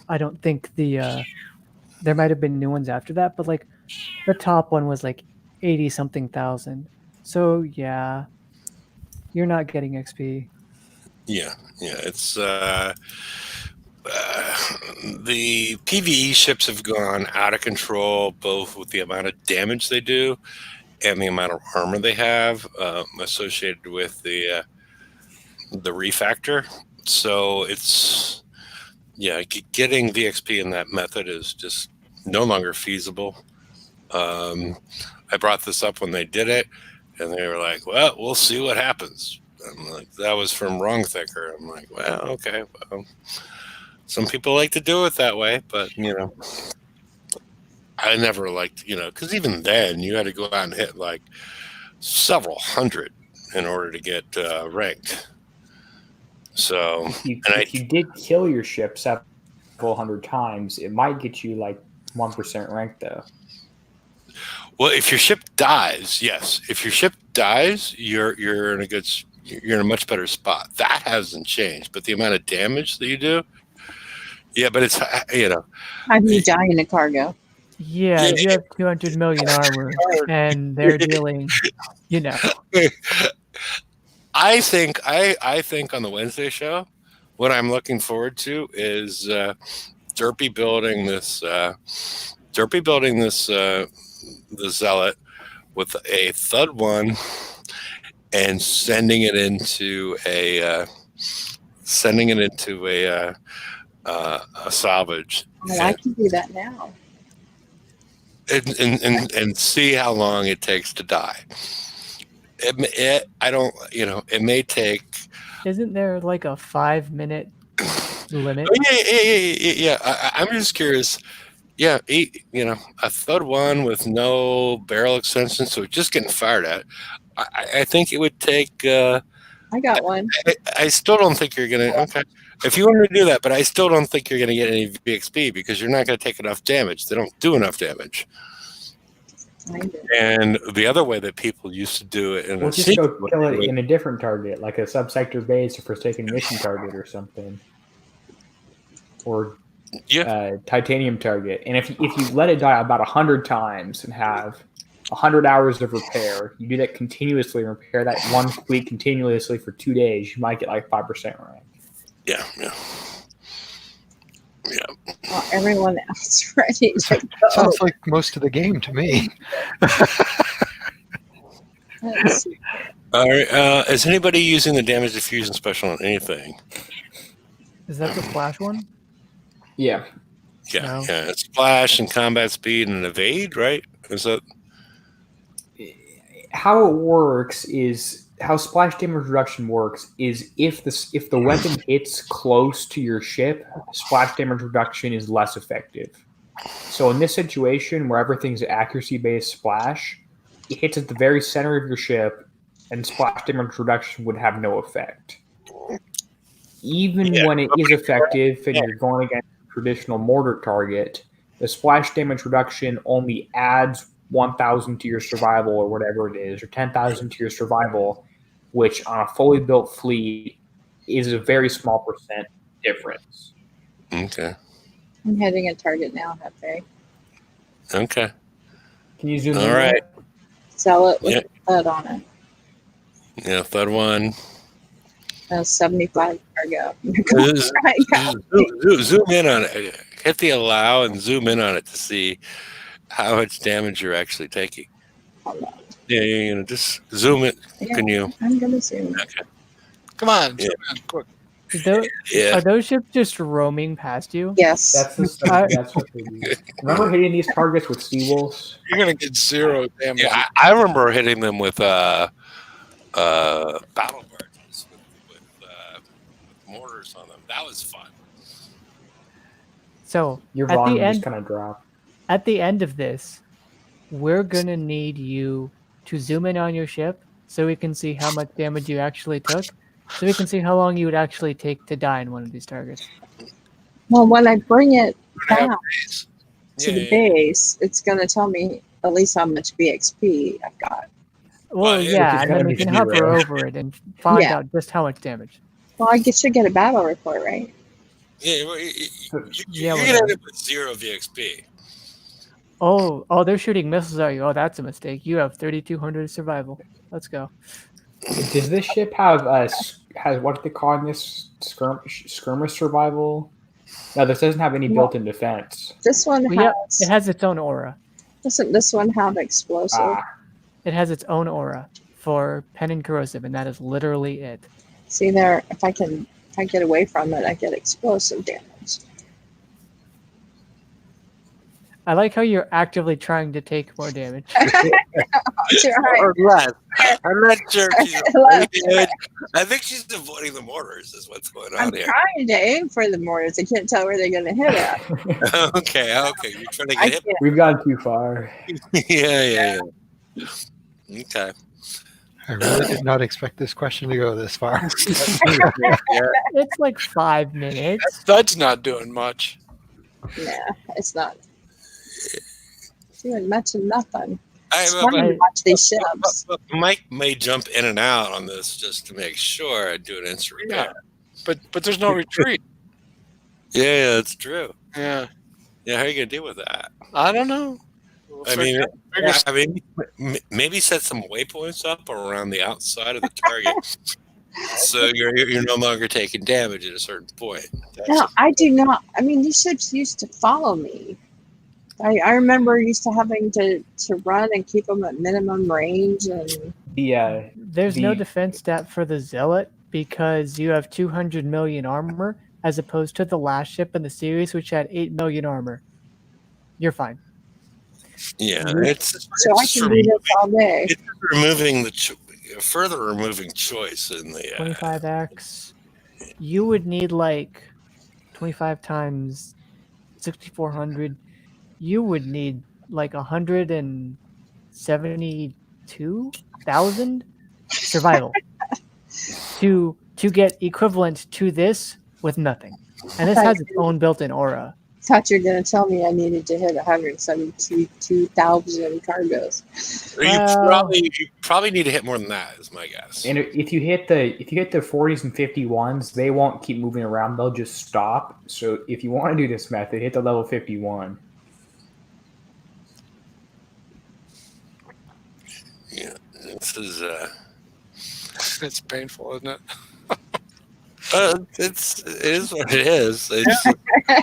I don't think there might have been new ones after that. But like the top one was like 80-something thousand. So yeah, you're not getting XP. Yeah. It's the PvE ships have gone out of control, both with the amount of damage they do and the amount of armor they have associated with the refactor. So it's getting VXP in that method is just no longer feasible. I brought this up when they did it, and they were like, "Well, we'll see what happens." I'm like, "That was from Wrong Thicker." I'm like, "Well, okay. Well, some people like to do it that way, but I never liked, because even then you had to go out and hit like several hundred in order to get ranked." So, if you did kill your ship several hundred times, it might get you like 1% ranked though. well, if your ship dies, yes. If your ship dies, you're in a much better spot. That hasn't changed, but the amount of damage that you do, yeah. But it's How do you die in a cargo? Yeah, Yeah. you have 200 million armor, and they're dealing, you know. I think on the Wednesday show, what I'm looking forward to is Derpy building this the Zealot with a Thud 1 and sending it into a salvage. Well, I can do that now. And see how long it takes to die. It may take. Isn't there like a 5-minute limit? Yeah. I'm just curious. Yeah, a Thud 1 with no barrel extension, so just getting fired at. I think it would take. I got one. I still don't think you're gonna. Okay, if you want to do that, but I still don't think you're gonna get any VXP because you're not gonna take enough damage. They don't do enough damage. And the other way that people used to do it, We'll just go kill it in a different target, like a subsector base or Forsaken Mission target or something, or titanium target. And if you let it die about 100 times and have 100 hours of repair, you do that continuously and repair that one fleet continuously for 2 days, you might get like 5% rank. Yeah. Well, everyone else ready to go. Sounds like most of the game to me. All right. Is anybody using the damage diffusion special on anything? Is that the flash one? Yeah. No. Yeah. It's splash and combat speed and evade, right? Is that how it works? Is how splash damage reduction works is if the weapon hits close to your ship, splash damage reduction is less effective. So in this situation where everything's accuracy based splash, it hits at the very center of your ship, and splash damage reduction would have no effect. Even when it is effective and you're going against a traditional mortar target, the splash damage reduction only adds 1,000 to your survival or whatever it is, or 10,000 to your survival, which on a fully built fleet is a very small percent difference. okay? I'm hitting a target now, Hefe. Okay. Can you zoom All in? right. Sell it with Thud on it. Yeah, Thud 1. 75 cargo. Zoom in on it. Hit the allow and zoom in on it to see how much damage you're actually taking. Hold on. Yeah, just zoom it. Yeah, Can you? I'm gonna zoom. Okay. Come on, Yeah. quick. Are those ships just roaming past you? Yes. That's what they do. Remember hitting these targets with seawolves? You're gonna get 0 damage. Yeah, I remember hitting them with battle barges with mortars on them. That was fun. So Your at the volume just end, kind of dropped. at the end of this, we're gonna need you to zoom in on your ship so we can see how much damage you actually took, so we can see how long you would actually take to die in one of these targets. Well, when I bring it back Base. to the base, it's gonna tell me at least how much BXP I've got. Well, yeah, yeah, which is and gonna then we be can hover zero. over it and find Yeah. out just how much damage. Well, I should get a battle report, right? Yeah, you're Yeah, gonna end up with 0 VXP. Oh, they're shooting missiles at you. Oh, that's a mistake. You have 3,200 survival. Let's go. Does this ship have has what they call this skirmish survival? No, this doesn't have any built-in defense. This one Well, yeah, has. it has its own aura. Doesn't this one have explosive? It has its own aura for pen and corrosive, and that is literally it. See there, if I get away from it, I get explosive damage. I like how you're actively trying to take more damage. Or less. I'm not sure if she's avoiding it. I think she's avoiding the mortars is what's going I'm on here. trying to aim for the mortars. I can't tell where they're going to hit at. Okay. You're trying to I get hit. can't. We've gone too far. Yeah. Okay. I really did not expect this question to go this far. It's like 5 minutes. Thud's not doing much. Nah, it's not doing much of nothing. It's I, fun to but- watch these ships. but Mike may jump in and out on this just to make sure I do an instant repair. But there's no retreat. Yeah, that's true. Yeah. Yeah, how are you gonna deal with that? I don't know. We'll I mean, figure I mean, maybe set some waypoints up around the outside of the target, so you're no longer taking damage at a certain point. No, I do not. I mean, these ships used to follow me. I remember used to having to run and keep them at minimum range, and There's no defense stat for the Zealot because you have 200 million armor as opposed to the last ship in the series, which had 8 million armor. You're fine. Yeah, so I can do this all day. It's removing further removing choice in the 25x. You would need like 25 times 6,400. You would need like 172,000 survival to get equivalent to this with nothing. And this has its own built-in aura. I thought you were going to tell me I needed to hit 172,000 cargoes. You probably need to hit more than that, is my guess. And if you hit the 40s and 51s, they won't keep moving around. They'll just stop. So if you want to do this method, hit the level 51. Yeah, this is it's painful, isn't it? it is what it is.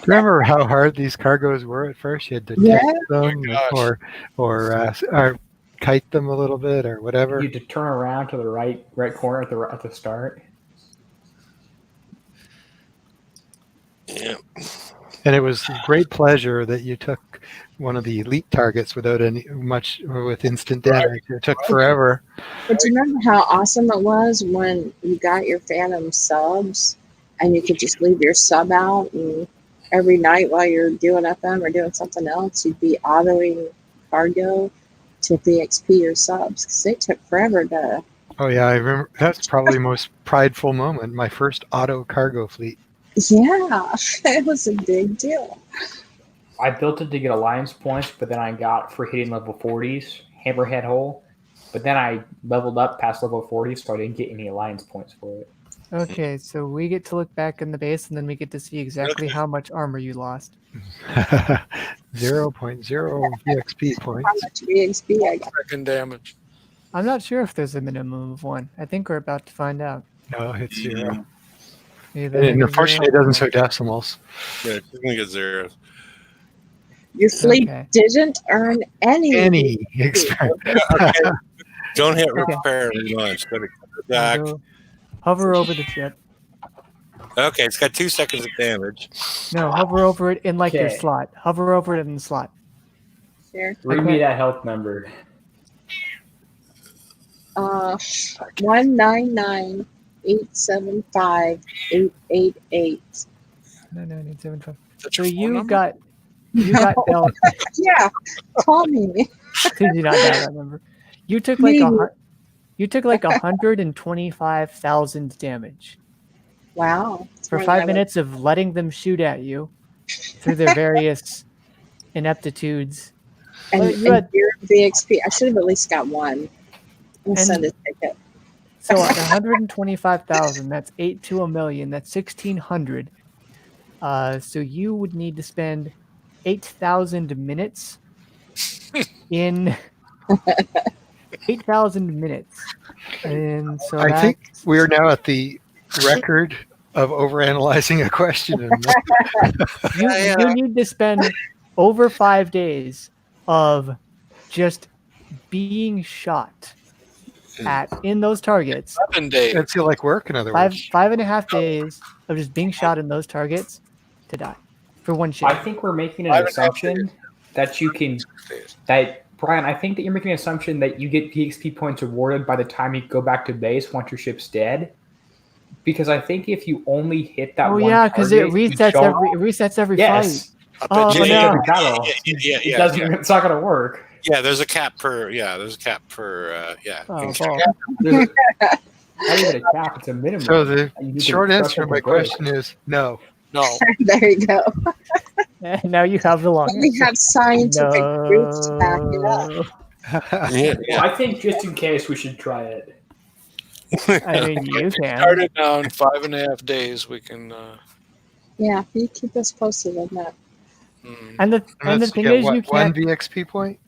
Remember how hard these cargoes were at first? You had to test them or kite them a little bit or whatever. You had to turn around to the right corner at the start. Yeah. And it was a great pleasure that you took one of the elite targets with instant damage. It took forever. But do you remember how awesome it was when you got your Phantom subs and you could just leave your sub out, and every night while you're doing FM or doing something else, you'd be autoing cargo to BXP your subs, because they took forever to... Oh yeah, I remember. That's probably the most prideful moment, my first auto cargo fleet. Yeah, it was a big deal. I built it to get alliance points, but then I got for hitting level 40s, hammerhead hole. But then I leveled up past level 40, so I didn't get any alliance points for it. Okay, so we get to look back in the base, and then we get to see exactly how much armor you lost. 0.0 VXP points. How much BXP I got? Second damage. I'm not sure if there's a minimum of 1. I think we're about to find out. No, it's 0. Either And unfortunately, it doesn't show decimals. Yeah, it's going to get 0. Your fleet didn't earn any experience. Okay. Don't hit repair and launch. Go back. Hover over the ship. Okay, it's got 2 seconds of damage. No, hover over it in your slot. Hover over it in the slot. Sure. Read me that health number. 199,875,888. 99875. That's So your phone you number? got dealt. Yeah, call me. Did you not know that number? You took like 125,000 damage. Wow. For 5 minutes of letting them shoot at you through their various ineptitudes. And you had your VXP, I should have at least got one. I'll send a ticket. So at 125,000, that's 8 to a million. That's 1,600. So you would need to spend 8,000 minutes in 8,000 minutes. And so I think we are now at the record of overanalyzing a question. You need to spend over 5 days of just being shot in those targets. 7 days. That's like work, in other words. 5.5 days of just being shot in those targets to die for one ship. I think we're making an assumption that you can. Brian, I think that you're making an assumption that you get PXP points awarded by the time you go back to base once your ship's dead. Because I think if you only hit that one because it resets every yes. fight. Oh, no. Yeah, It doesn't. It's not going to work. Yeah, there's a cap per. There's a cap per. Not even a cap. It's a minimum. So the short answer to my question is no. No. There you go. Now you have the long. We have scientific proof to back it up. Yeah. I think just in case we should try it. I mean, you can. Started down 5.5 days. We can. Yeah, you keep us posted on that. Mm. And the Unless thing get is, what, you one can't VXP point.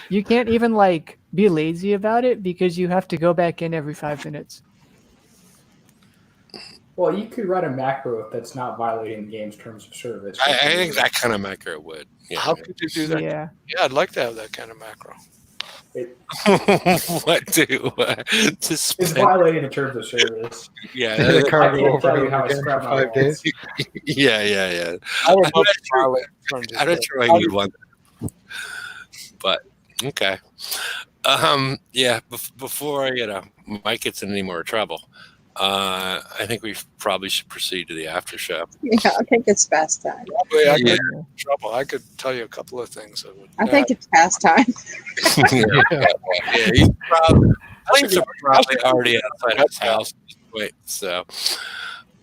you can't even like be lazy about it because you have to go back in every 5 minutes. Well, you could run a macro if that's not violating the game's terms of service. I think that kind of macro would. Yeah. How could you do that? Yeah. Yeah, I'd like to have that kind of macro. What do to It's spend? violating the terms of service. Yeah, Hit a I cargo can't over tell and you how over I again for scrap my 5 days. yeah. I would I'm love not to sure- violate terms of I'm not service. sure why you'd want that. But okay. Yeah, before Mike gets in any more trouble, I think we probably should proceed to the after show. Yeah, I think it's past time. Probably I could Yeah. get in trouble. I could tell you a couple of things that would. I think it's past time. Yeah, he's probably. I think they're probably already outside of his house at this point. So,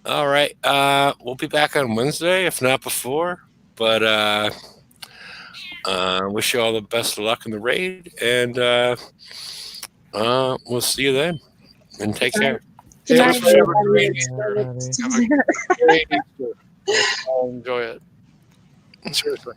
all right, we'll be back on Wednesday, if not before. But wish you all the best of luck in the raid, and we'll see you then. And take care. Good Yeah, night, everybody. everybody. Alrighty. It's still there. Great Easter. I'll enjoy it. Seriously.